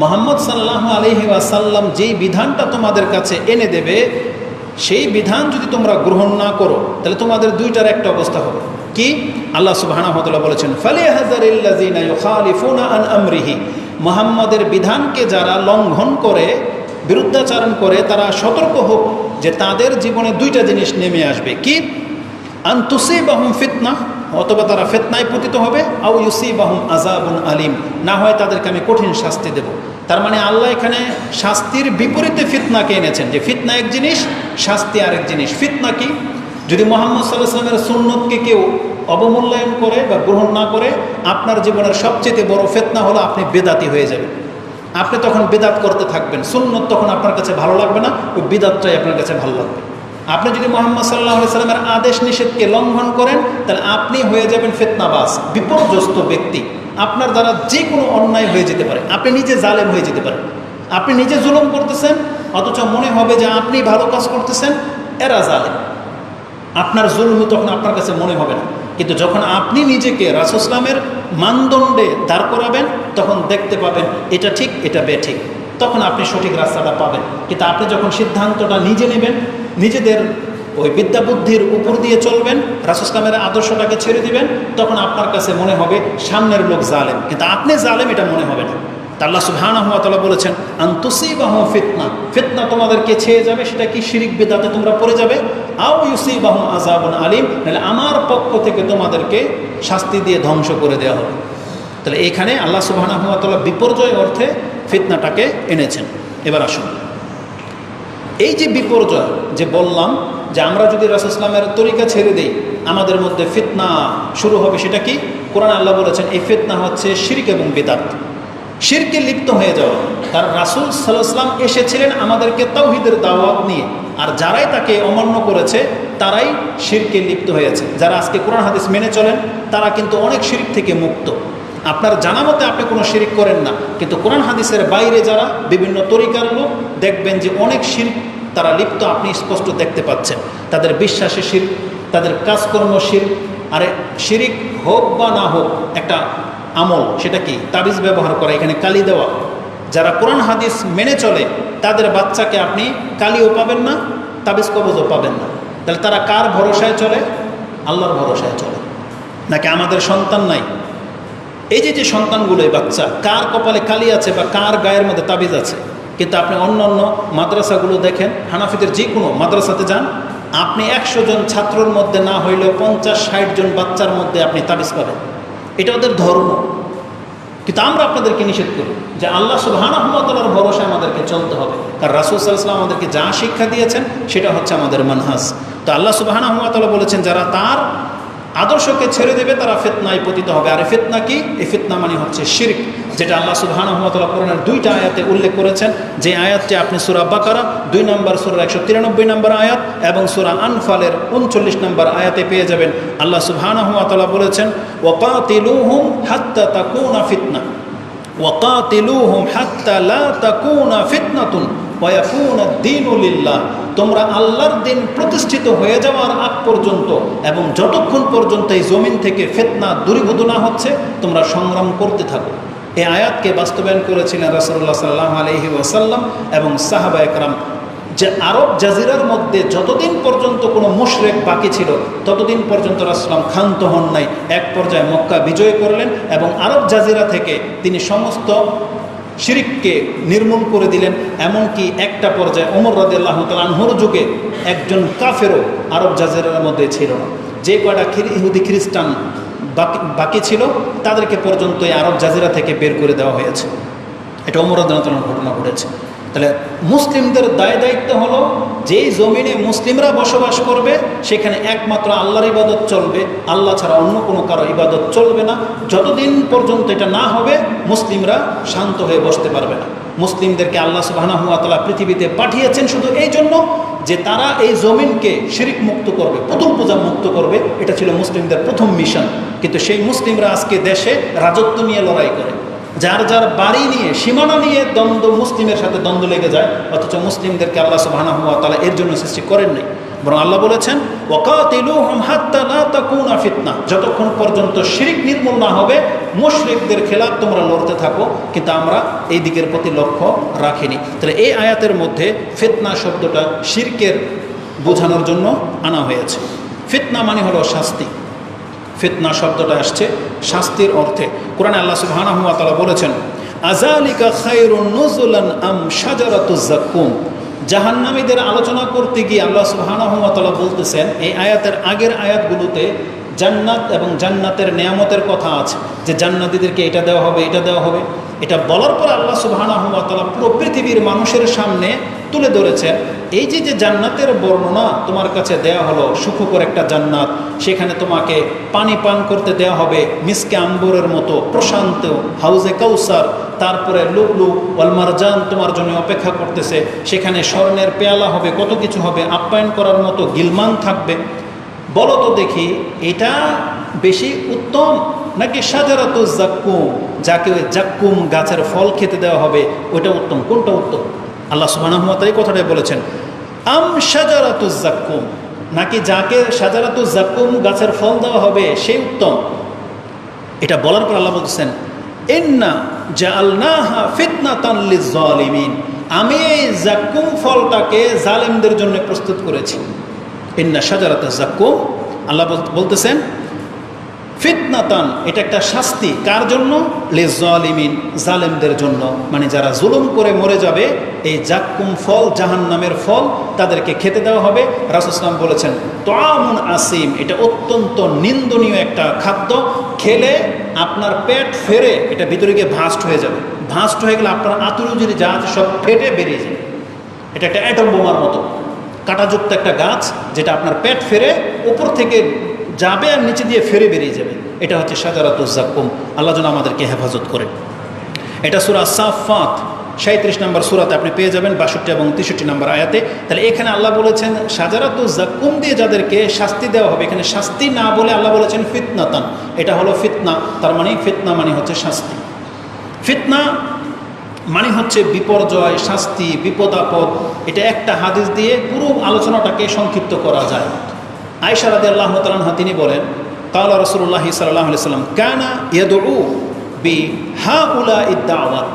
মুহাম্মদ সাল্লাল্লাহু আলাইহি ওয়াসাল্লাম যেই বিধানটা তোমাদের কাছে এনে দেবে, সেই বিধান যদি তোমরা গ্রহণ না করো, তাহলে তোমাদের দুইটার একটা অবস্থা হবে। কি? আল্লাহ সুবহানাহু ওয়া তাআলা বলেছেন ফালিয়াহযারিল্লাযীনা ইউখালিফুনা আন আমরিহি, মুহাম্মাদের বিধানকে যারা লঙ্ঘন করে, বিরুদ্ধাচরণ করে, তারা সতর্ক হোক যে তাদের জীবনে দুইটা জিনিস নেমে আসবে। কি? আন তুসিবাহুম ফিতনা, অথবা তারা ফিতনায় পতিত হবে, আও ইউসিবাহুম আযাবুন আলীম, না হয় তাদেরকে আমি কঠিন শাস্তি দেব। তার মানে আল্লাহ এখানে শাস্তির বিপরীতে ফিতনাকে এনেছেন, যে ফিতনা এক জিনিস, শাস্তি আরেক জিনিস। ফিতনা কি? যদি মুহাম্মদ সাল্লাল্লাহু আলাইহি ওয়াসাল্লামের সুন্নতকে কেউ অবমূল্যায়ন করে বা গ্রহণ না করে, আপনার জীবনের সবচেয়ে বড় ফিতনা হলো আপনি বেদাতি হয়ে যাবেন। আপনি তখন বেদাত করতে থাকবেন, সুন্নত তখন আপনার কাছে ভালো লাগবে না, ওই বিদাতটাই আপনার কাছে ভালো লাগবে। আপনি যদি মুহাম্মদ সাল্লাল্লাহু আলাইহি ওয়াসাল্লামের আদেশ নিষেধকে লঙ্ঘন করেন, তাহলে আপনি হয়ে যাবেন ফিতনাবাজ, বিপর্যস্ত ব্যক্তি। আপনার দ্বারা যে কোনো অন্যায় হয়ে যেতে পারে, আপনি নিজে জালেম হয়ে যেতে পারেন। আপনি নিজে জুলুম করতেছেন, অথচ মনে হবে যে আপনি ভালো কাজ করতেছেন, এরা জালেম। আপনার জুলুম তখন আপনার কাছে মনে হবে না, কিন্তু যখন আপনি নিজেকে রাসূল ইসলামের মানদণ্ডে দাঁড় করাবেন, তখন দেখতে পাবেন এটা ঠিক, এটা বেঠিক, তখন আপনি সঠিক রাস্তাটা পাবেন। কিন্তু আপনি যখন সিদ্ধান্তটা নিজে নেবেন, নিজেদের ওই বিদ্যা বুদ্ধির উপর দিয়ে চলবেন, রাসূল ইসলামের আদর্শটাকে ছেড়ে দিবেন, তখন আপনার কাছে মনে হবে সামনের লোক জালেম, কিন্তু আপনি জালেম এটা মনে হবে না। তা আল্লাহ সুবহানাহু ওয়া তাআলা বলেছেন আন তুসিবাহুম ফিতনা, ফিতনা তোমাদেরকে ছেয়ে যাবে। সেটা কি? শিরিক বিদআতে তোমরা পড়ে যাবে। আও ইউসিবাহুম আযাবুন আলীম, তাহলে আমার পক্ষ থেকে তোমাদেরকে শাস্তি দিয়ে ধ্বংস করে দেওয়া হবে। তাহলে এখানে আল্লাহ সুবহানাহু ওয়া তাআলা বিপর্যয় অর্থে ফিতনাটাকে এনেছেন। এবার আসুন, এই যে বিপর্যয় যে বললাম, যে আমরা যদি রাসূল ইসলামের তরিকা ছেড়ে দেই আমাদের মধ্যে ফিতনা শুরু হবে, সেটা কি? কোরআন আল্লাহ বলেছেন এই ফিতনা হচ্ছে শিরক এবং বিদআত, শিরকে লিপ্ত হয়ে যাওয়া। কারণ রাসূল সাল্লাল্লাহু আলাইহি ওয়াসাল্লাম এসেছিলেন আমাদেরকে তাওহীদের দাওয়াত নিয়ে, আর যারাই তাকে অমান্য করেছে তারাই শিরকে লিপ্ত হয়েছে। যারা আজকে কোরআন হাদিস মেনে চলেন তারা কিন্তু অনেক শিরক থেকে মুক্ত। আপনার জানা মতে আপনি কোনো শিরক করেন না, কিন্তু কোরআন হাদিসের বাইরে যারা বিভিন্ন তরিকার লোক, দেখবেন যে অনেক শিরক তারা লিপ্ত, আপনি স্পষ্ট দেখতে পাচ্ছেন। তাদের বিশ্বাসে শিরক, তাদের কাজকর্ম শিরক। আরে শিরক হোক বা না হোক একটা আমল, সেটা কি? তাবিজ ব্যবহার করা, এখানে কালি দেওয়া। যারা কোরআন হাদিস মেনে চলে তাদের বাচ্চাকে আপনি কালিও পাবেন না, তাবিজ কবজও পাবেন না। তাহলে তারা কার ভরসায় চলে? আল্লাহর ভরসায় চলে। নাকি আমাদের সন্তান নাই? এই যে সন্তানগুলো, এই বাচ্চা, কার কপালে কালি আছে বা কার গায়ের মধ্যে তাবিজ আছে? কিন্তু আপনি অন্য অন্য মাদ্রাসাগুলো দেখেন, হানাফিদের যে কোনো মাদ্রাসাতে যান, আপনি 100 জন ছাত্রর মধ্যে না হইলেও 50-60 জন বাচ্চার মধ্যে আপনি তাবিজ পাবেন। এটা ওদের ধর্ম। কিন্তু আমরা আপনাদেরকে নিষেধ করি যে আল্লাহ সুবহানাহু ওয়া তাআলার ভরসায় আমাদেরকে চলতে হবে। কারণ রাসূল সাল্লাল্লাহু আলাইহি ওয়াসাল্লাম আমাদেরকে যা শিক্ষা দিয়েছেন সেটা হচ্ছে আমাদের মানহাজ। তো আল্লাহ সুবহানাহু ওয়া তাআলা বলেছেন যারা তার আদর্শকে ছেড়ে দেবে তারা ফিতনায় পতিত হবে। আর ফিতনা কি? এই ফিতনা মানে হচ্ছে শিরক, যেটা আল্লাহ সুবহানাহু ওয়া তাআলা কোরআনের 2টা আয়াতে উল্লেখ করেছেন। যে আয়াতটি আপনি সূরা বাকারা 2 নম্বর সূরার 193 নম্বর আয়াত এবং সূরা আনফালের 39 নম্বর আয়াতে পেয়ে যাবেন। আল্লাহ সুবহানাহু ওয়া তাআলা বলেছেন, ওয়াকাতিলুহুম হাত্তা তাকুনা ফিতনা, ওয়াকাতিলুহুম হাত্তা লা তাকুনা ফিতনাতুন ওয়া ইয়াকুনা দ্বীনু লিল্লাহ। তোমরা আল্লাহর দিন প্রতিষ্ঠিত হয়ে যাওয়ার আগ পর্যন্ত এবং যতক্ষণ পর্যন্ত এই জমিন থেকে ফিতনা দূরীভূত না হচ্ছে তোমরা সংগ্রাম করতে থাকো। এই আয়াতকে বাস্তবায়ন করেছিলেন রাসূলুল্লাহ সাল্লাল্লাহু আলাইহি ওয়াসাল্লাম এবং সাহাবায়ে কেরাম। যে আরব জাজিরার মধ্যে যতদিন পর্যন্ত কোনো মুশরিক বাকি ছিল ততদিন পর্যন্ত রাসূলুল্লাহ ক্ষান্ত হন নাই। এক পর্যায়ে মক্কা বিজয় করলেন এবং আরব জাজিরা থেকে তিনি সমস্ত শিরিককে নির্মূল করে দিলেন। এমনকি একটা পর্যায়ে ওমর রাদিয়াল্লাহু তাআলা আনহুর যুগে একজন কাফেরও আরব জাজিরার মধ্যে ছিল না। যে কয়টা ইহুদি খ্রিস্টান বাকি ছিল তাদেরকে পর্যন্ত এই আরব জাজিরা থেকে বের করে দেওয়া হয়েছে। এটা ওমর রাদিয়াল্লাহু তাআলার ঘটনা ঘটেছে। তাহলে মুসলিমদের দায় দায়িত্ব হলো যেই জমিনে মুসলিমরা বসবাস করবে সেখানে একমাত্র আল্লাহর ইবাদত চলবে, আল্লাহ ছাড়া অন্য কোনো কারো ইবাদত চলবে না। যতদিন পর্যন্ত এটা না হবে মুসলিমরা শান্ত হয়ে বসতে পারবে না। মুসলিমদেরকে আল্লাহ সুবহানাহু ওয়া তাআলা পৃথিবীতে পাঠিয়েছেন শুধু এই জন্য যে তারা এই জমিনকে শিরিক মুক্ত করবে, পুতুল পূজা মুক্ত করবে। এটা ছিল মুসলিমদের প্রথম মিশন। কিন্তু সেই মুসলিমরা আজকে দেশে রাজত্ব নিয়ে লড়াই করে, যার যার বাড়ি নিয়ে সীমানা নিয়ে দ্বন্দ্ব, মুসলিমের সাথে দ্বন্দ্ব লেগে যায়। অথচ মুসলিমদেরকে আল্লাহ সুবহানাহু ওয়া তাআলা এর জন্য সৃষ্টি করেন নাই, বরং আল্লাহ বলেছেন ওয়াকাতিলুহুম হাত্তা লা তাকুনা ফিতনা। যতক্ষণ পর্যন্ত শিরক নির্মূল না হবে মুশরিকদের খেলাফ তোমরা লড়তে থাকো। কিন্তু আমরা এই দিকের প্রতি লক্ষ্য রাখিনি। তাহলে এই আয়াতের মধ্যে ফিতনা শব্দটা শিরকের বোঝানোর জন্য আনা হয়েছে। ফিতনা মানে হলো শাস্তি। ফিতনা শব্দটা আসছে শাস্তির অর্থে। কোরআনে আল্লাহ সুবহানাহু ওয়া তাআলা বলেছেন, আযালিকা খায়রুন নুজুলান আম শাজারাতুজ যাক্কুম। জাহান্নামীদের আলোচনা করতে গিয়ে আল্লাহ সুবহানাহু ওয়া তাআলা বলতেছেন, এই আয়াতের আগের আয়াতগুলোতে জান্নাত এবং জান্নাতের নেয়ামতের কথা আছে, যে জান্নাতীদেরকে এটা দেওয়া হবে, এটা দেওয়া হবে। এটা বলার পর আল্লাহ সুবহানাহু ওয়া তাআলা পুরো পৃথিবীর মানুষের সামনে তুলে ধরেছেন, এই যে জান্নাতের বর্ণনা তোমার কাছে দেয়া হলো, সুখকর একটা জান্নাত, সেখানে তোমাকে পানি পান করতে দেওয়া হবে মিসকে আম্বরের মতো প্রশান্ত, হাউজে কাউসার, তারপরে লুকলু ওয়াল মারজান তোমার জন্য অপেক্ষা করতেছে, সেখানে স্বর্ণের পেয়ালা হবে, কত কিছু হবে, আপ্যায়ন করার মতো গিলমান থাকবে। বলো তো দেখি এটা বেশি উত্তম নাকি শাজারাতুজ যাক্কুম, যাকে ওই যাক্কুম গাছের ফল খেতে দেওয়া হবে ওইটা উত্তম? কোনটা উত্তম? আল্লাহ সুবহানাহু ওয়া তাআলা এই কথাটাই বলেছেন, আম শাজারাতুজ যাক্কুম, নাকি যাকে শাজারাতুজ যাক্কুম গাছের ফল দেওয়া হবে সেই উত্তম? এটা বলার পর আল্লাহ বলতেছেন, ইন্না জাআলনাহা ফিতনাতান লিয-যালিমিন, আমি এই যাক্কুম ফলটাকে জালেমদের জন্য প্রস্তুত করেছি। ইন্না শাজারাতুজ যাক্কুম, আল্লাহ বলতেছেন ফিতনাতান, এটা একটা শাস্তি। কার জন্য? লিয-যালিমিন, জালেমদের জন্য। মানে যারা জুলুম করে মরে যাবে, এই যাক্কুম ফল, জাহান্নামের ফল তাদেরকে খেতে দেওয়া হবে। রাসূল সাল্লাল্লাহু আলাইহি ওয়াসাল্লাম বলেছেন তাআমুন আসিম, এটা অত্যন্ত নিন্দনীয় একটা খাদ্য, খেলে আপনার পেট ফেরে এটা ভিতরে গিয়ে ভাস্ট হয়ে যাবে। ভাস্ট হয়ে গেলে আপনার আতুরুজির যা আছে সব ফেটে বেরিয়ে যাবে। এটা একটা অ্যাটম বোমার মতো কাঁটাযুক্ত একটা গাছ, যেটা আপনার পেট ফেরে উপর থেকে যাবে আর নিচে দিয়ে ফেরে বেরিয়ে যাবে। এটা হচ্ছে শাজারাতুজ যাক্কুম। আল্লাহ যেন আমাদেরকে হেফাজত করে। এটা সূরা সাফফাত 37 নম্বর সূরাতে আপনি পেয়ে যাবেন 62 এবং 63 নম্বর আয়াতে। তাহলে এখানে আল্লাহ বলেছেন শাজারাতুজ যাক্কুম দিয়ে যাদেরকে শাস্তি দেওয়া হবে। এখানে শাস্তি না বলে আল্লাহ বলেছেন ফিতনাতান, এটা হলো ফিতনা। তার মানে ফিতনা মানে হচ্ছে শাস্তি। ফিতনা মানে হচ্ছে বিপর্যয়, শাস্তি, বিপদ আপদ। এটা একটা হাদিস দিয়ে পুরো আলোচনাটাকে সংক্ষিপ্ত করা যায়। আয়েশা রাদিয়াল্লাহু তাআলা আনহা তিনি বলেন, ক্বালা রাসূলুল্লাহ সাল্লাল্লাহু আলাইহি ওয়াসাল্লাম কানা ইয়াদউ বিহাউলাইদ দাওয়াত।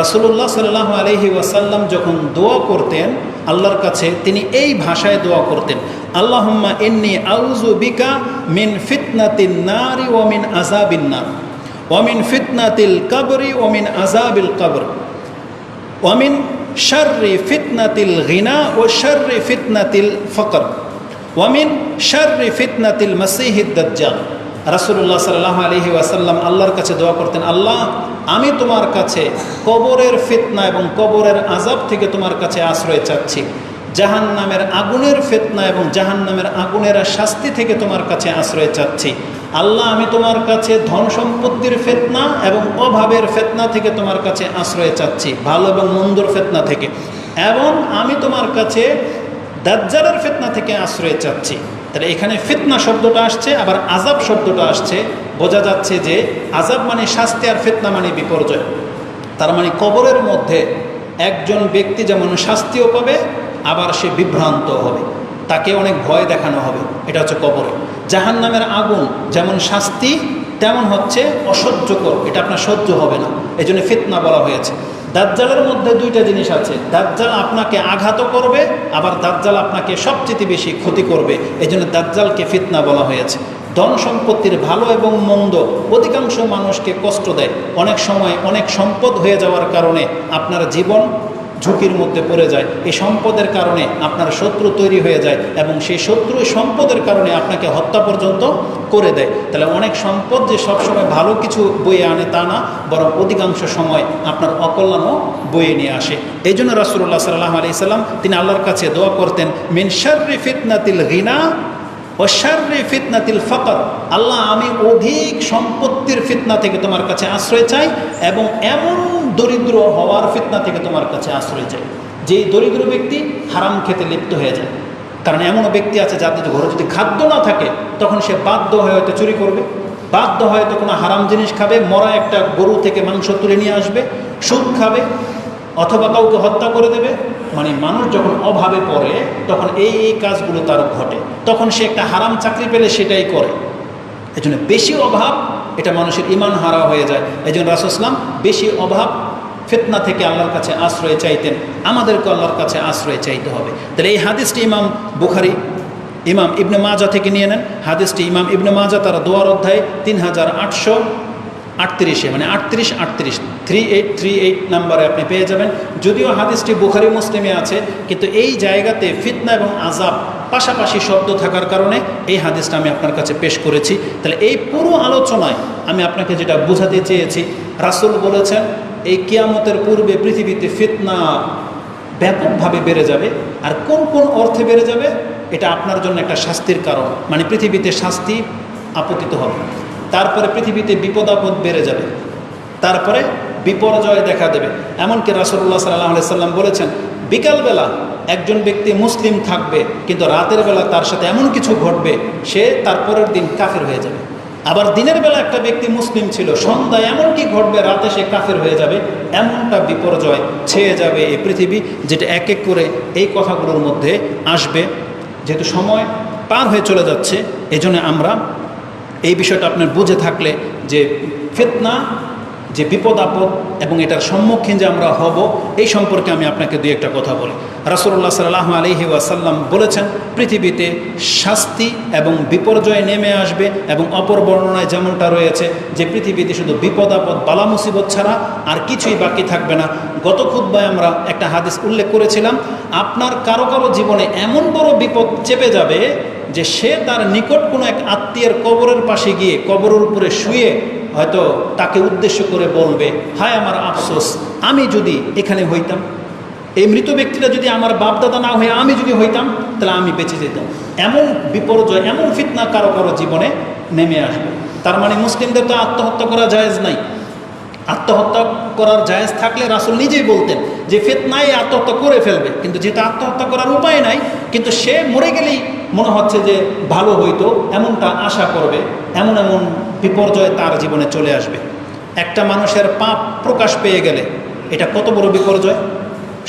রাসূলুল্লাহ সাল্লাল্লাহু আলাইহি ওয়াসাল্লাম যখন দোয়া করতেন আল্লাহর কাছে, তিনি এই ভাষায় দোয়া করতেন, আল্লাহুম্মা ইন্নী আউযু বিকা মিন ফিতনাতিন নারি ওয়া মিন আযাবিন নার ওয়া মিন ফিতনাতিল কবরি ওয়া মিন আযাবিল কবর ওয়া মিন শাররি ফিতনাতিল গিনা ওয়া শাররি ফিতনাতিল ফকর ওয়া মিন শাররি ফিতনাতিল মাসীহিদ দাজ্জাল। রাসূলুল্লাহ সাল্লাল্লাহু আলাইহি ওয়াসাল্লাম আল্লাহর কাছে দোয়া করতেন, আল্লাহ আমি তোমার কাছে কবরের ফিতনা এবং কবরের আযাব থেকে তোমার কাছে আশ্রয় চাচ্ছি, জাহান্নামের আগুনের ফিতনা এবং জাহান্নামের আগুনের শাস্তি থেকে তোমার কাছে আশ্রয় চাচ্ছি। আল্লাহ, আমি তোমার কাছে ধন সম্পত্তির ফিতনা এবং অভাবের ফিতনা থেকে তোমার কাছে আশ্রয় চাচ্ছি, ভালো এবং মন্দর ফিতনা থেকে, এবং আমি তোমার কাছে দাজ্জালের ফিতনা থেকে আশ্রয় চাচ্ছি। তাহলে এখানে ফিতনা শব্দটা আসছে, আবার আযাব শব্দটা আসছে। বোঝা যাচ্ছে যে আযাব মানে শাস্তি আর ফিতনা মানে বিপর্যয়। তার মানে কবরের মধ্যে একজন ব্যক্তি যেমন শাস্তিও পাবে, আবার সে বিভ্রান্ত হবে, তাকে অনেক ভয় দেখানো হবে। এটা হচ্ছে কবরে। জাহান্নামের আগুন যেমন শাস্তি তেমন হচ্ছে অসহ্যকর, এটা আপনার সহ্য হবে না, এই জন্য ফিতনা বলা হয়েছে। দাজ্জালের মধ্যে দুইটা জিনিস আছে, দাজ্জাল আপনাকে আঘাত করবে, আবার দাজ্জাল আপনাকে সবচেয়ে বেশি ক্ষতি করবে, এই জন্য দাজ্জালকে ফিতনা বলা হয়েছে। ধন সম্পত্তির ভালো এবং মন্দ অধিকাংশ মানুষকে কষ্ট দেয়। অনেক সময় অনেক সম্পদ হয়ে যাওয়ার কারণে আপনার জীবন ঝুঁকির মধ্যে পড়ে যায়। এই সম্পদের কারণে আপনার শত্রু তৈরি হয়ে যায় এবং সেই শত্রু সম্পদের কারণে আপনাকে হত্যা পর্যন্ত করে দেয়। তাহলে অনেক সম্পদ যে সবসময় ভালো কিছু বয়ে আনে তা না, বরং অধিকাংশ সময় আপনার অকল্যাণও বয়ে নিয়ে আসে। এই জন্য রাসূলুল্লাহ সাল্লাল্লাহু আলাইহি সাল্লাম তিনি আল্লাহর কাছে দোয়া করতেন, মিন শাররি ফিতনাতিল গিনা ও শাররি ফিতনাতিল ফাকর। আল্লাহ, আমি অধিক সম্পত্তির ফিতনা থেকে তোমার কাছে আশ্রয় চাই এবং এমন দরিদ্র হওয়ার ফিতনা থেকে তোমার কাছে আশ্রয় চাই যেই দরিদ্র ব্যক্তি হারাম খেতে লিপ্ত হয়ে যায়। কারণ এমনও ব্যক্তি আছে যাদের ঘরে যদি খাদ্য না থাকে তখন সে বাধ্য হয়ে হয়তো চুরি করবে, বাধ্য হয়তো কোনো হারাম জিনিস খাবে, মরা একটা গরু থেকে মাংস তুলে নিয়ে আসবে, সুদ খাবে, অথবা কাউকে হত্যা করে দেবে। মানে মানুষ যখন অভাবে পড়ে তখন এই কাজগুলো তার ঘটে, তখন সে একটা হারাম চাকরি পেলে সেটাই করে। এই জন্য বেশি অভাব এটা মানুষের ঈমান হারা হয়ে যায়। এই জন্য রাসূল সাল্লাল্লাহু আলাইহি ওয়াসাল্লাম বেশি অভাব ফিতনা থেকে আল্লাহর কাছে আশ্রয় চাইতেন। আমাদেরকে আল্লাহর কাছে আশ্রয় চাইতে হবে। তাহলে এই হাদিসটি ইমাম বুখারী, ইমাম ইবনে মাজাহ থেকে নিয়ে নেন। হাদিসটি ইমাম ইবনে মাজাহ তার দোয়ার অধ্যায় 3838 মানে 3838 নাম্বারে আপনি পেয়ে যাবেন। যদিও হাদিসটি বুখারী মুসলিমে আছে, কিন্তু এই জায়গাতে ফিতনা এবং আযাব পাশাপাশি শব্দ থাকার কারণে এই হাদিসটা আমি আপনার কাছে পেশ করেছি। তাহলে এই পুরো আলোচনায় আমি আপনাকে যেটা বোঝাতে চেয়েছি, রাসূল বলেছেন এই কিয়ামতের পূর্বে পৃথিবীতে ফিতনা ব্যাপকভাবে বেড়ে যাবে। আর কোন কোন অর্থে বেড়ে যাবে, এটা আপনার জন্য একটা শাস্তির কারণ, মানে পৃথিবীতে শাস্তি আপতিত হবে। তারপরে পৃথিবীতে বিপদ আপদ বেড়ে যাবে, তারপরে বিপর্যয় দেখা দেবে। এমনকি রাসূলুল্লাহ সাল্লাল্লাহু আলাইহি সাল্লাম বলেছেন, বিকালবেলা একজন ব্যক্তি মুসলিম থাকবে, কিন্তু রাতের বেলা তার সাথে এমন কিছু ঘটবে সে তার পরের দিন কাফের হয়ে যাবে। আবার দিনের বেলা একটা ব্যক্তি মুসলিম ছিল, সন্ধ্যায় এমন কি ঘটবে রাতে সে কাফের হয়ে যাবে। এমনটা বিপর্যয় ছেয়ে যাবে এই পৃথিবী, যেটা এক এক করে এই কথাগুলোর মধ্যে আসবে। যেহেতু সময় পার হয়ে চলে যাচ্ছে, এই জন্য আমরা এই বিষয়টা আপনার বুঝে থাকলে যে ফিতনা, যে বিপদ আপদ এবং এটার সম্মুখীন যে আমরা হব, এই সম্পর্কে আমি আপনাকে দুই একটা কথা বলি। রাসূলুল্লাহ সাল্লাল্লাহু আলাইহি ওয়াসাল্লাম বলেছেন, পৃথিবীতে শাস্তি এবং বিপর্যয় নেমে আসবে, এবং অপর বর্ণনায় যেমনটা রয়েছে যে পৃথিবীতে শুধু বিপদ আপদ বালা মুসিবত ছাড়া আর কিছুই বাকি থাকবে না। গত খুতবায় আমরা একটা হাদিস উল্লেখ করেছিলাম, আপনার কারো কারো জীবনে এমন বড় বিপদ চেপে যাবে যে সে তার নিকট কোনো এক আত্মীয়ের কবরের পাশে গিয়ে কবরের উপরে শুয়ে হয়তো তাকে উদ্দেশ্য করে বলবে, হায় আমার আফসোস, আমি যদি এখানে হইতাম, এই মৃত ব্যক্তিটা যদি আমার বাপদাদা না হয়ে আমি যদি হইতাম, তাহলে আমি বেঁচে যেতাম। এমন বিপর্যয়, এমন ফিতনা কারো কারো জীবনে নেমে আসবে। তার মানে মুসলিমদের তো আত্মহত্যা করা জায়েজ নাই। আত্মহত্যা করার জায়েজ থাকলে রাসূল নিজেই বলতেন যে ফিতনায় আত্মহত্যা করে ফেলবে, কিন্তু যেটা আত্মহত্যা করার উপায় নাই, কিন্তু সে মরে গেলেই মনে হচ্ছে যে ভালো হইতো, এমনটা আশা করবে। এমন এমন বিপর্যয় তার জীবনে চলে আসবে। একটা মানুষের পাপ প্রকাশ পেয়ে গেলে এটা কত বড় বিপর্যয়।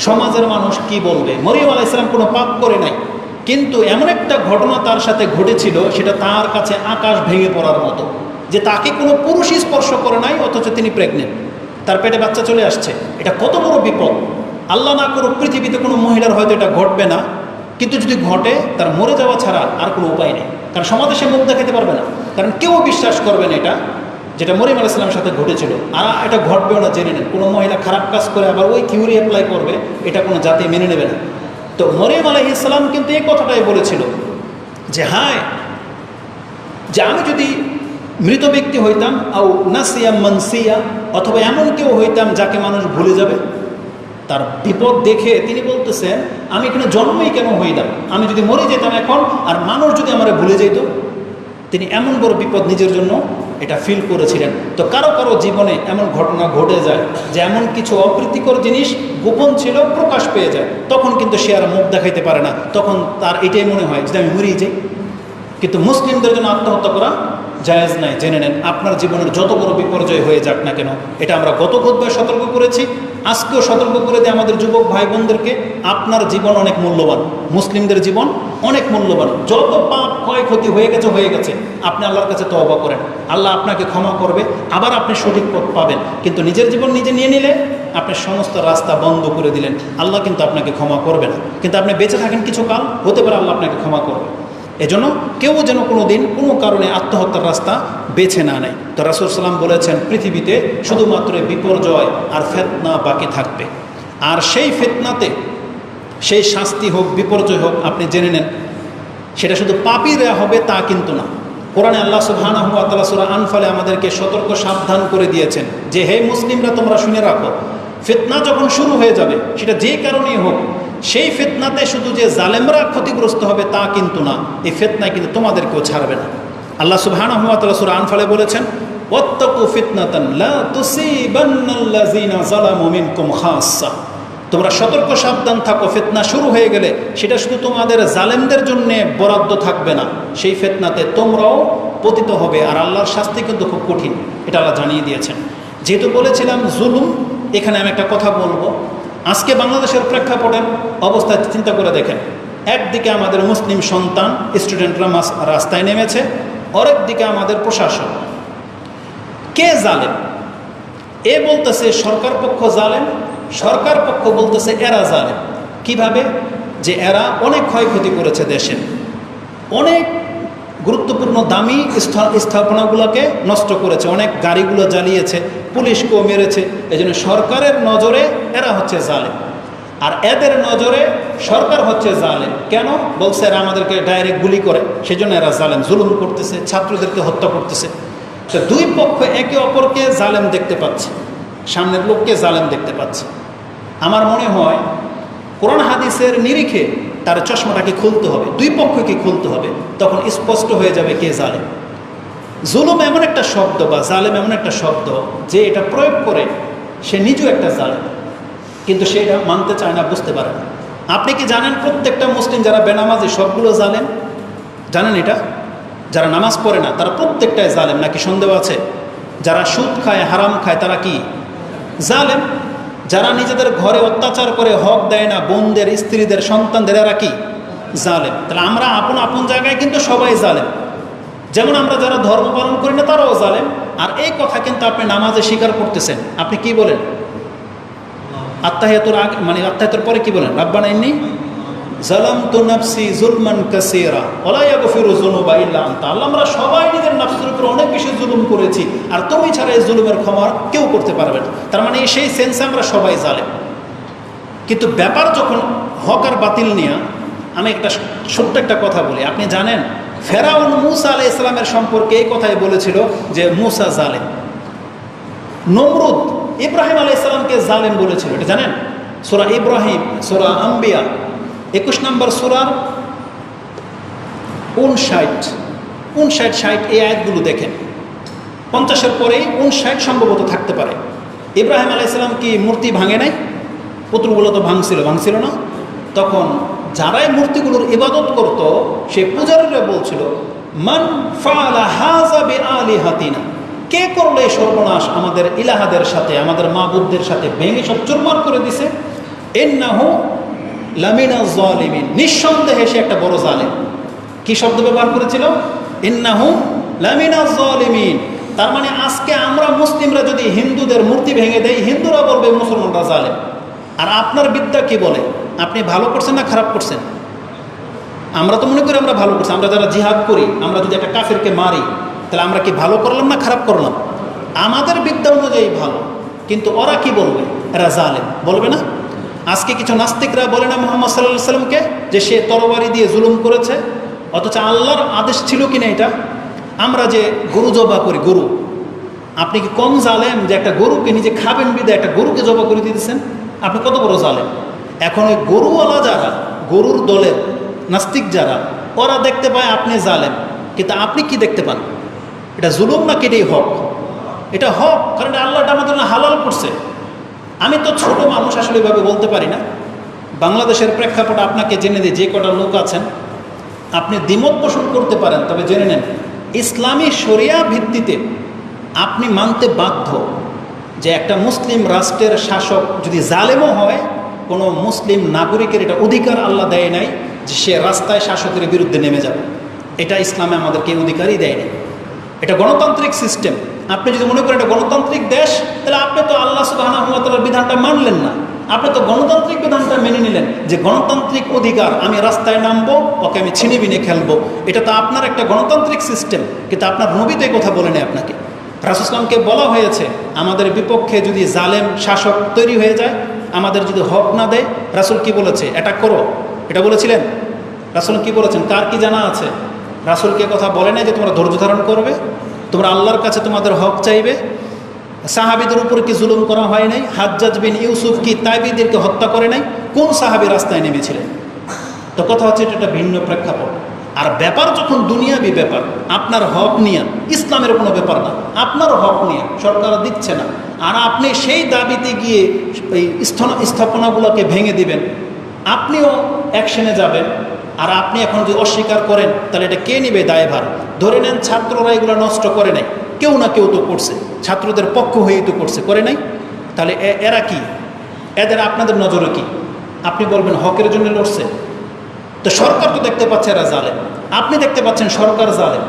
সমাজের মানুষ কি বলবে? মরিয়ম আলাইহিস সালাম কোনো পাপ করে নাই, কিন্তু এমন একটা ঘটনা তার সাথে ঘটেছিল, সেটা তার কাছে আকাশ ভেঙে পড়ার মতো, যে তাকে কোনো পুরুষই স্পর্শ করে নাই, অথচ তিনি প্রেগনেন্ট, তার পেটে বাচ্চা চলে আসছে। এটা কত বড় বিপদ। আল্লাহ না করুক পৃথিবীতে কোনো মহিলার হয়তো এটা ঘটবে না, কিন্তু যদি ঘটে তার মরে যাওয়া ছাড়া আর কোনো উপায় নেই। কারণ সমাজে সে মুখ দেখাতে পারবে না, কারণ কেউ বিশ্বাস করবে না এটা, যেটা মরিয়ম আলাইহিস সালামের সাথে ঘটেছিল। আর এটা ঘটবেও না, জেনে নেন। কোনো মহিলা খারাপ কাজ করে আবার ওই থিওরি অ্যাপ্লাই করবে, এটা কোনো জাতি মেনে নেবে না। তো মরিয়ম আলাইহিস সালাম কিন্তু এই কথাটাই বলেছিল যে হায়, যে আমি যদি মৃত ব্যক্তি হইতাম, আও নাসিয়া মানসিয়া, অথবা এমন কেউ হইতাম যাকে মানুষ ভুলে যাবে, তার বিপদ দেখে তিনি বলতেছেন, আমি এখানে জন্মই কেন হইলাম, আমি যদি মরে যেতাম এখন, আর মানুষ যদি আমার ভুলে যেত। তিনি এমন বড় বিপদ নিজের জন্য এটা ফিল করেছিলেন। তো কারো কারো জীবনে এমন ঘটনা ঘটে যায় যে এমন কিছু অপ্রীতিকর জিনিস গোপন ছিল প্রকাশ পেয়ে যায়, তখন কিন্তু সে আর মুখ দেখাইতে পারে না, তখন তার এটাই মনে হয় যে আমি মরেই যাই। কিন্তু মুসলিমদের জন্য আত্মহত্যা করা জায়েজ নাই। জেনে নেন, আপনার জীবনের যত বড় বিপর্যয় হয়ে যাক না কেন, এটা আমরা গত খুতবায় সতর্ক করেছি, আজকেও সতর্ক করে দিই আমাদের যুবক ভাই বোনদেরকে, আপনার জীবন অনেক মূল্যবান, মুসলিমদের জীবন অনেক মূল্যবান। যত পাপ ক্ষয়ক্ষতি হয়ে গেছে, আপনি আল্লাহর কাছে তওবা করেন, আল্লাহ আপনাকে ক্ষমা করবে, আবার আপনি সঠিক পথ পাবেন। কিন্তু নিজের জীবন নিজে নিয়ে নিলে আপনি সমস্ত রাস্তা বন্ধ করে দিলেন, আল্লাহ কিন্তু আপনাকে ক্ষমা করবে না। কিন্তু আপনি বেঁচে থাকেন কিছু কাল, হতে পারে আল্লাহ আপনাকে ক্ষমা করবে। এজন্য কেউ যেন কোনো দিন কোনো কারণে আত্মহত্যার রাস্তা বেছে না নেয়। তো রাসূল সাল্লাম বলেছেন, পৃথিবীতে শুধুমাত্র বিপর্যয় আর ফিতনা বাকি থাকবে, আর সেই ফিতনাতে সেই শাস্তি হোক বিপর্যয় হোক, আপনি জেনে নেন সেটা শুধু পাপীরা হবে তা কিন্তু না। কোরআনে আল্লাহ সুবহানাহু ওয়া তাআলা সূরা আনফালে আমাদেরকে সতর্ক সাবধান করে দিয়েছেন যে হে মুসলিমরা, তোমরা শুনে রাখো, ফিতনা যখন শুরু হয়ে যাবে, সেটা যে কারণেই হোক, সেই ফিতনাতে শুধু যে জালেমরা ক্ষতিগ্রস্ত হবে তা কিন্তু না, এই ফিতনায় কিন্তু তোমাদেরকেও ছাড়বে না। আল্লাহ সুবহানাহু ওয়া তাআলা সূরা আনফালে বলেছেন, ওয়াত্তাকু ফিতনাতান লা তুসিবান্নাল্লাযিনা যালামু মিনকুম খাসসা, তোমরা সতর্ক সাবধান থাকো, ফিতনা শুরু হয়ে গেলে সেটা শুধু তোমাদের জালেমদের জন্য বরাদ্দ থাকবে না, সেই ফিতনাতে তোমরাও পতিত হবে, আর আল্লাহর শাস্তি কিন্তু খুব কঠিন, এটা আল্লাহ জানিয়ে দিয়েছেন। যেহেতু বলেছিলাম জুলুম, এখানে আমি একটা কথা বলবো। আজকে বাংলাদেশের প্রেক্ষাপটের অবস্থা চিন্তা করে দেখেন, একদিকে আমাদের মুসলিম সন্তান স্টুডেন্টরা রাস্তায় নেমেছে, আরেক দিকে আমাদের প্রশাসন। কে জালেম? এ বলতেছে সরকার পক্ষ জালেম, সরকার পক্ষ বলতেছে এরা জালেম। কিভাবে? যে এরা অনেক ক্ষয়ক্ষতি করেছে দেশের, অনেক গুরুত্বপূর্ণ দামি স্থাপনাগুলোকে নষ্ট করেছে, অনেক গাড়িগুলো জ্বালিয়েছে, পুলিশকেও মেরেছে। এই জন্য সরকারের নজরে এরা হচ্ছে জালেম, আর এদের নজরে সরকার হচ্ছে জালেম। কেন? বলছে এরা আমাদেরকে ডাইরেক্ট গুলি করে, সেই জন্য এরা জালেম, জুলুম করতেছে, ছাত্রদেরকে হত্যা করতেছে। তো দুই পক্ষ একে অপরকে জালেম দেখতে পাচ্ছে, সামনের লোককে জালেম দেখতে পাচ্ছে। আমার মনে হয় কোরআন হাদিসের নিরিখে তার চশমাটাকে খুলতে হবে, দুই পক্ষকে খুলতে হবে, তখন স্পষ্ট হয়ে যাবে কে জালেম। জুলুম এমন একটা শব্দ বা জালেম এমন একটা শব্দ যে এটা প্রয়োগ করে সে নিজেও একটা জালেম, কিন্তু সে এটা মানতে চায় না, বুঝতে পারে না। আপনি কি জানেন প্রত্যেকটা মুসলিম যারা বেনামাজি সবগুলো জালেম? জানেন এটা? যারা নামাজ পড়ে না তারা প্রত্যেকটাই জালেম, নাকি সন্দেহ আছে? যারা সুদ খায়, হারাম খায়, তারা কি জালেম? যারা নিজেদের ঘরে অত্যাচার করে, হক দেয় না বোনদের, স্ত্রীদের, সন্তানদের, এরা কি জালেম? তাহলে আমরা আপন আপন জায়গায় কিন্তু সবাই জালেম। যেমন আমরা যারা ধর্ম পালন করি না তারাও জালেম। আর এই কথা কিন্তু আপনি নামাজে স্বীকার করতেছেন। আপনি কি বলেন? আত্তাহিয়াতুর আগে, মানে আত্তাহিয়াতুর পরে কি বলেন? রাব্বানা ইন্নী যালামতু নাফসি যুলমান কাসীরা ওয়া লা ইয়াগফিরু যুনুবা ইল্লা আনতা। আল্লাহ, আমরা সবাই নিজের নফসের উপর অনেক বেশি জুলুম করেছি, আর তুমি ছাড়া এই জুলুমের ক্ষমা কেউ করতে পারবে না। তার মানে সেই সেন্সে আমরা সবাই জালেম। কিন্তু ব্যাপার যখন হক আর বাতিল নিয়ে, আমি একটা ছোট্ট একটা কথা বলি। আপনি জানেন ফেরাউন মূসা আলাইহিস সালামের সম্পর্কে এই কথাই বলেছিল যে মূসা জালেম। নমরুদ ইব্রাহিম আলাইহিস সালামকে জালেম বলেছিল, এটা জানেন? সূরা ইব্রাহিম, সূরা আম্বিয়া 21 নম্বর সূরার 59 এই আয়াতগুলো দেখেন। 50-এর পরেই 59 সম্ভবত থাকতে পারে। ইব্রাহিম আলাইহিস সালাম কি মূর্তি ভাঙে নাই? পুতুলগুলো তো ভাঙছিল না? তখন যারাই মূর্তিগুলোর ইবাদত করত, সেই পূজারীরা বলছিল, মান ফাআলা হাযা বিআলিহাতিনা, কে করলো এই সর্বনাশ আমাদের ইলাহাদের সাথে, আমাদের মাবুদদের সাথে, ভেঙে সব চুরমার করে দিছে। ইন্নাহু লামিনা যালিমিন, নিঃসন্দেহে সে একটা বড় জালেম। কি শব্দ ব্যবহার করেছিল? ইন্নাহু লামিনা যালিমিন। তার মানে আজকে আমরা মুসলিমরা যদি হিন্দুদের মূর্তি ভেঙে দেই, হিন্দুরা বলবে মুসলমানরা জালেম। আর আপনার বিদ্যা কি বলে? আপনি ভালো করছেন না খারাপ করছেন? আমরা তো মনে করি আমরা ভালো করছি। আমরা যারা জিহাদ করি, আমরা যদি একটা কাফেরকে মারি, তাহলে আমরা কি ভালো করলাম না খারাপ করলাম? আমাদের বিদ্যা অনুযায়ী ভালো, কিন্তু ওরা কি বলবে? এরা জালেম বলবে না? আজকে কিছু নাস্তিকরা বলে না মুহাম্মদ সাল্লাল্লাহু আলাইহি সাল্লামকে যে সে তরবারি দিয়ে জুলুম করেছে, অথচ আল্লাহর আদেশ ছিল কিনা এটা? আমরা যে গরু জবা করি, গরু, আপনি কি কম জালেম যে একটা গরুকে নিজে খাবেন বিদে একটা গরুকে জবা করে দিতেছেন? আপনি কত বড় জালেম। এখন ওই গরুওয়ালা যারা, গরুর দলের নাস্তিক যারা, ওরা দেখতে পায় আপনি জালেম, কিন্তু আপনি কি দেখতে পান? এটা জুলুম না কি এটাই হক? এটা হক, কারণ এটা আল্লাহ আমাদের জন্য হালাল করছে। আমি তো ছোট মানুষ, আসলে এভাবে বলতে পারি না। বাংলাদেশের প্রেক্ষাপটে আপনাকে জেনে দিই, যে কটা লোক আছেন আপনি দ্বিমত পোষণ করতে পারেন, তবে জেনে নেন ইসলামী শরিয়া ভিত্তিতে আপনি মানতে বাধ্য যে একটা মুসলিম রাষ্ট্রের শাসক যদি জালেমও হয়, কোনো মুসলিম নাগরিকের এটা অধিকার আল্লাহ দেয় নাই যে সে রাস্তায় শাসকের বিরুদ্ধে নেমে যাবে। এটা ইসলামে আমাদেরকে অধিকারই দেয় নাই। এটা গণতান্ত্রিক সিস্টেম। আপনি যদি মনে করেন এটা গণতান্ত্রিক দেশ, তাহলে আপনি তো আল্লাহ সুবহানাহু ওয়া তাআলার বিধানটা মানলেন না। আপনি তো গণতান্ত্রিক বিধানটা মেনে নিলেন যে গণতান্ত্রিক অধিকার, আমি রাস্তায় নামবো, ওকে আমি ছিনিবিনে খেলবো। এটা তো আপনার একটা গণতান্ত্রিক সিস্টেম, কিন্তু আপনার নবী তো এই কথা বলে নেই আপনাকে। রাসূল সাল্লাল্লাহু আলাইহি ওয়াসাল্লামকে বলা হয়েছে আমাদের বিপক্ষে যদি জালেম শাসক তৈরি হয়ে যায়, আমাদের যদি হক না দেয়, রাসূল কি বলেছে? অ্যাটাক করো, এটা বলেছিলেন? রাসূল কি বলেছেন? কার কি জানা আছে? রাসূলকে কথা বলে নাই যে তোমরা ধৈর্য ধারণ করবে, তোমরা আল্লাহর কাছে তোমাদের হক চাইবে? সাহাবীদের উপর কি জুলুম করা হয় নাই? হাজ্জাজ বিন ইউসুফ কি তাইবীদেরকে হত্যা করে নাই? কোন সাহাবী রাস্তায় নেমেছিলেন? তো কথা হচ্ছে এটা একটা ভিন্ন প্রেক্ষাপট। আর ব্যাপার যখন দুনিয়াবি ব্যাপার, আপনার হক নিয়ে, ইসলামের কোনো ব্যাপার না, আপনার হক নিয়ে সরকার দিচ্ছে না, আর আপনি সেই দাবিতে গিয়ে এই স্থাপনাগুলোকে ভেঙে দিবেন, আপনিও অ্যাকশনে যাবেন। আর আপনি এখন যদি অস্বীকার করেন, তাহলে এটা কে নেবে দায়ভার? ধরে নেন ছাত্ররা এগুলো নষ্ট করে নাই, কেউ না কেউ তো করছে, ছাত্রদের পক্ষ হয়েই তো করছে, করে নাই? তাহলে এরা কি? এদের আপনাদের নজরে কি? আপনি বলবেন হকের জন্য লড়ছে। তো সরকার তো দেখতে পাচ্ছে এরা জালেম, আপনি দেখতে পাচ্ছেন সরকার জালেম।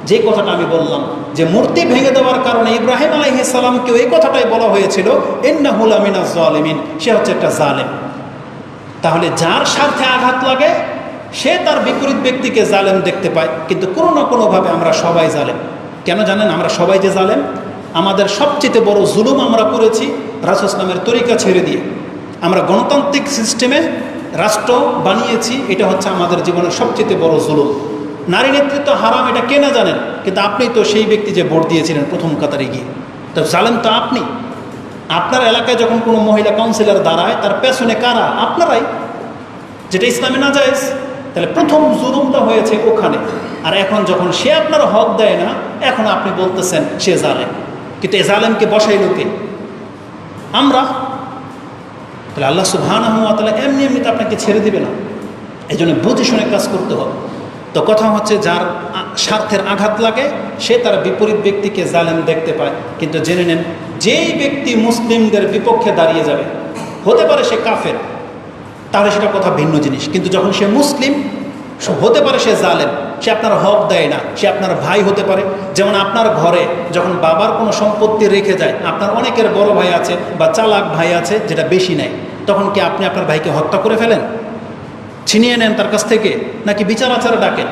যে কথাটা আমি বললাম যে মূর্তি ভেঙে দেওয়ার কারণে ইব্রাহিম আলাইহিস সালামকেও এই কথাটাই বলা হয়েছিল, ইন্নাহু লামিনাজ জালিমিন, সে হচ্ছে একটা জালেম। তাহলে যার স্বার্থে আঘাত লাগে সে তার বিপরীত ব্যক্তিকে জালেম দেখতে পায়, কিন্তু কোনো না কোনোভাবে আমরা সবাই জালেম। কেন জানেন? আমরা সবাই যে জালেম, আমাদের সবচেয়ে বড় জুলুম আমরা করেছি রাসূল ইসলামের তরিকা ছেড়ে দিয়ে। আমরা গণতান্ত্রিক সিস্টেমে রাষ্ট্র বানিয়েছি, এটা হচ্ছে আমাদের জীবনের সবচেয়ে বড় জুলুম। নারী নেতৃত্ব হারাম, এটা কে না জানেন, কিন্তু আপনি তো সেই ব্যক্তি যে ভোট দিয়েছিলেন প্রথম কাতারে গিয়ে, তো জালেম তো আপনি। আপনার এলাকায় যখন কোনো মহিলা কাউন্সিলর দাঁড়ায়, তার পেছনে কারা? আপনারাই, যেটা ইসলামে না জায়েজ। তাহলে প্রথম জুলুমটা হয়েছে ওখানে। আর এখন যখন সে আপনার হক দেয় না, এখন আপনি বলতেছেন সে জালেম, কিন্তু এ জালেমকে বসাইল কে? আমরা। তাহলে আল্লাহ সুবহানাহু ওয়া তাআলা এমনি এমনিতে আপনাকে ছেড়ে দিবে না, এই জন্য বুঝে শুনে কাজ করতে হবে। তো কথা হচ্ছে যার স্বার্থের আঘাত লাগে সে তার বিপরীত ব্যক্তিকে জালেম দেখতে পায়। কিন্তু জেনে নেন, যেই ব্যক্তি মুসলিমদের বিপক্ষে দাঁড়িয়ে যাবে, হতে পারে সে কাফের, তাহলে সেটা কথা ভিন্ন জিনিস, কিন্তু যখন সে মুসলিম, হতে পারে সে জালেম, সে আপনার হক দেয় না, সে আপনার ভাই হতে পারে। যেমন আপনার ঘরে যখন বাবার কোনো সম্পত্তি রেখে যায়, আপনার অনেকের বড় ভাই আছে বা চালাক ভাই আছে যেটা বেশি নেয়, তখন কি আপনি আপনার ভাইকে হত্যা করে ফেলেন, ছিনিয়ে নেন তার কাছ থেকে, নাকি বিচার আচারে ডাকেন?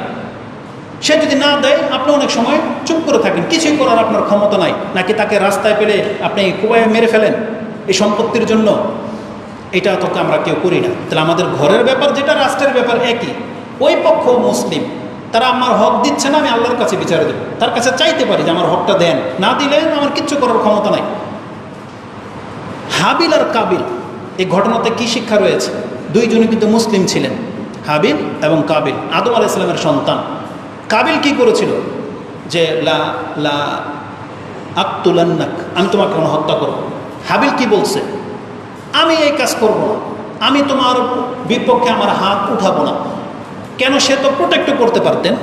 সে যদি না দেয় আপনি অনেক সময় চুপ করে থাকেন, কিছুই করার আপনার ক্ষমতা নাই, নাকি তাকে রাস্তায় পেলে আপনি কুবায় মেরে ফেলেন এই সম্পত্তির জন্য? এটা তো আমরা কেউ করি না। তাহলে আমাদের ঘরের ব্যাপার যেটা, রাষ্ট্রের ব্যাপার একই। ওই পক্ষ মুসলিম, তারা আমার হক দিচ্ছে না, আমি আল্লাহর কাছে বিচার দেব, তার কাছে চাইতে পারি যে আমার হকটা দেন, না দিলে আমার কিচ্ছু করার ক্ষমতা নাই। হাবিল আর কাবিল, এই ঘটনাতে কি শিক্ষা রয়েছে? দুইজনই কিন্তু মুসলিম ছিলেন, হাবিল এবং কাবিল, আদম আলাইহিস সালামের সন্তান। কাবিল কি করেছিল? যে লা লা আকতুলান্নাক, আমি তোমাকে হত্যা করব। হাবিল কি বলছে? আমি এই কাজ করব না, আমি তোমার বিপক্ষে আমার হাত উঠাবো না। কেন? সে তো প্রোটেক্টও করতে পারতেন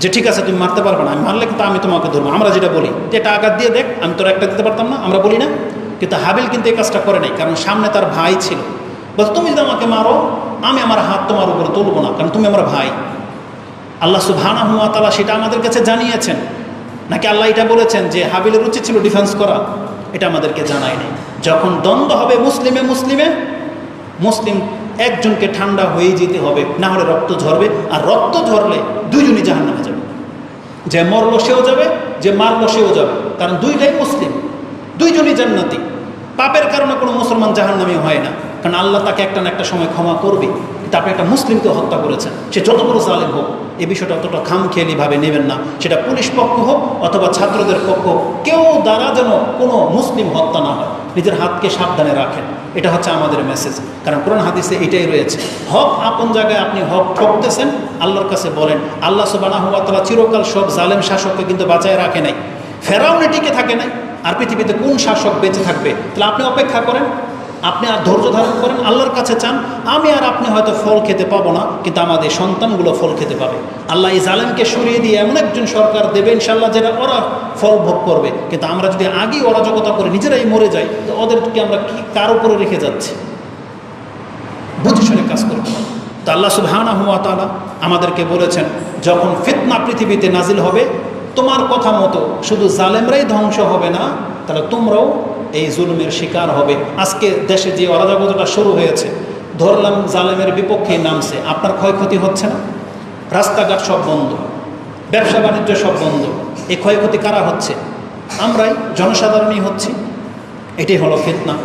যে ঠিক আছে তুমি মারতে পারবে না, আমি মারলে কিন্তু আমি তোমাকে ধরবো। আমরা যেটা বলি যে এটা আঘাত দিয়ে দেখ, আমি তোর একটা দিতে পারতাম না, আমরা বলি না? কিন্তু হাবিল কিন্তু এই কাজটা করে নাই, কারণ সামনে তার ভাই ছিল। বলতো তুমি যদি আমাকে মারো, আমি আমার হাত তোমার উপরে তুলবো না, কারণ তুমি আমার ভাই। আল্লাহ সুবহানাহু ওয়া তাআলা সেটা আমাদের কাছে জানিয়েছেন, নাকি আল্লাহ এটা বলেছেন যে হাবিলের উচিত ছিল ডিফেন্স করা? এটা আমাদেরকে জানায় নেই। যখন দ্বন্দ্ব হবে মুসলিমে মুসলিমে, মুসলিম একজনকে ঠান্ডা হয়ে যেতে হবে, না হলে রক্ত ঝরবে। আর রক্ত ঝরলে দুইজনই জাহান্নামে যাবে, যে মরলো সেও যাবে, যে মারলো সেও যাবে, কারণ দুইটাই মুসলিম, দুইজনই জান্নাতি। পাপের কারণে কোনো মুসলমান জাহান্নামী হয় না, কারণ আল্লাহ তাকে একটা না একটা সময় ক্ষমা করবে। কিন্তু আপনি একটা মুসলিমকে হত্যা করেছেন, সে যত বড় জালেম হোক, এই বিষয়টা অতটা খামখেয়ালিভাবে নেবেন না। সেটা পুলিশ পক্ষ হোক অথবা ছাত্রদের পক্ষ হোক, কেউ দ্বারা যেন কোনো মুসলিম হত্যা না হয়, নিজের হাতকে সাবধানে রাখেন। এটা হচ্ছে আমাদের মেসেজ। কারণ কোরআন হাদিসে এটাই রয়েছে, হক আপন জায়গায় আপনি হক ঠকতেছেন, আল্লাহর কাছে বলেন। আল্লাহ সুবহানাহু ওয়া তাআলা চিরকাল সব জালেম শাসককে কিন্তু বাঁচায় রাখে নাই, ফেরাউনে টিকে থাকে নাই। আর পৃথিবীতে কোন শাসক বেঁচে থাকবে? তাহলে আপনি অপেক্ষা করেন, আপনি আর ধৈর্য ধারণ করেন, আল্লাহর কাছে চান। আমি আর আপনি হয়তো ফল খেতে পাবো না, কিন্তু আমাদের সন্তানগুলো ফল খেতে পাবে। আল্লাহ এই জালেমকে সরিয়ে দিয়ে এমন একজন সরকার দেবে ইনশাআল্লাহ, যেটা ওরা ফল ভোগ করবে। কিন্তু আমরা যদি আগেই অরাজকতা করে নিজেরাই মরে যাই, তো ওদেরকে আমরা কি কার উপরে রেখে যাচ্ছি? বুঝে শুনে কাজ করব। তো আল্লাহ সুবহানাহু ওয়া তাআলা আমাদেরকে বলেছেন, যখন ফিতনা পৃথিবীতে নাজিল হবে, তোমার কথা মতো শুধু জালেমরাই ধ্বংস হবে না, তাহলে তোমরাও এই জুলুমের শিকার হবে। আজকে দেশে যে অরাজকতাটা শুরু হয়েছে, ধরলাম জালেমের বিপক্ষে নামছে, আপনার ক্ষয়ক্ষতি হচ্ছে না? রাস্তাঘাট সব বন্ধ, ব্যবসা বাণিজ্য সব বন্ধ, এই ক্ষয়ক্ষতি কারা হচ্ছে? আমরাই, জনসাধারণই হচ্ছি। এটাই হলো ফিতনা।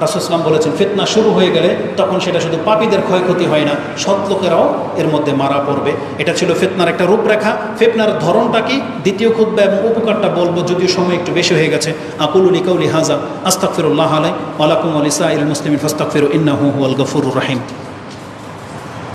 রাসূল সাল্লাল্লাহু আলাইহি ওয়াসাল্লাম বলেছেন, ফিতনা শুরু হয়ে গেলে তখন সেটা শুধু পাপীদের ক্ষয়ক্ষতি হয় না, সৎ লোকেরাও এর মধ্যে মারা পড়বে। এটা ছিল ফিতনার একটা রূপরেখা। ফিতনার ধরনটা কি, দ্বিতীয় খুতবা এবং উপকারটা বলবো, যদিও সময় একটু বেশি হয়ে গেছে। আকুলু লিকাউলি হাযা আস্তাগফিরুল্লাহ আলাই ওয়া লাকুম ওয়া লিসাইরিল মুসলিমিন ফাস্তাগফিরু ইন্নাহু হুয়াল গফুরুর রহিম।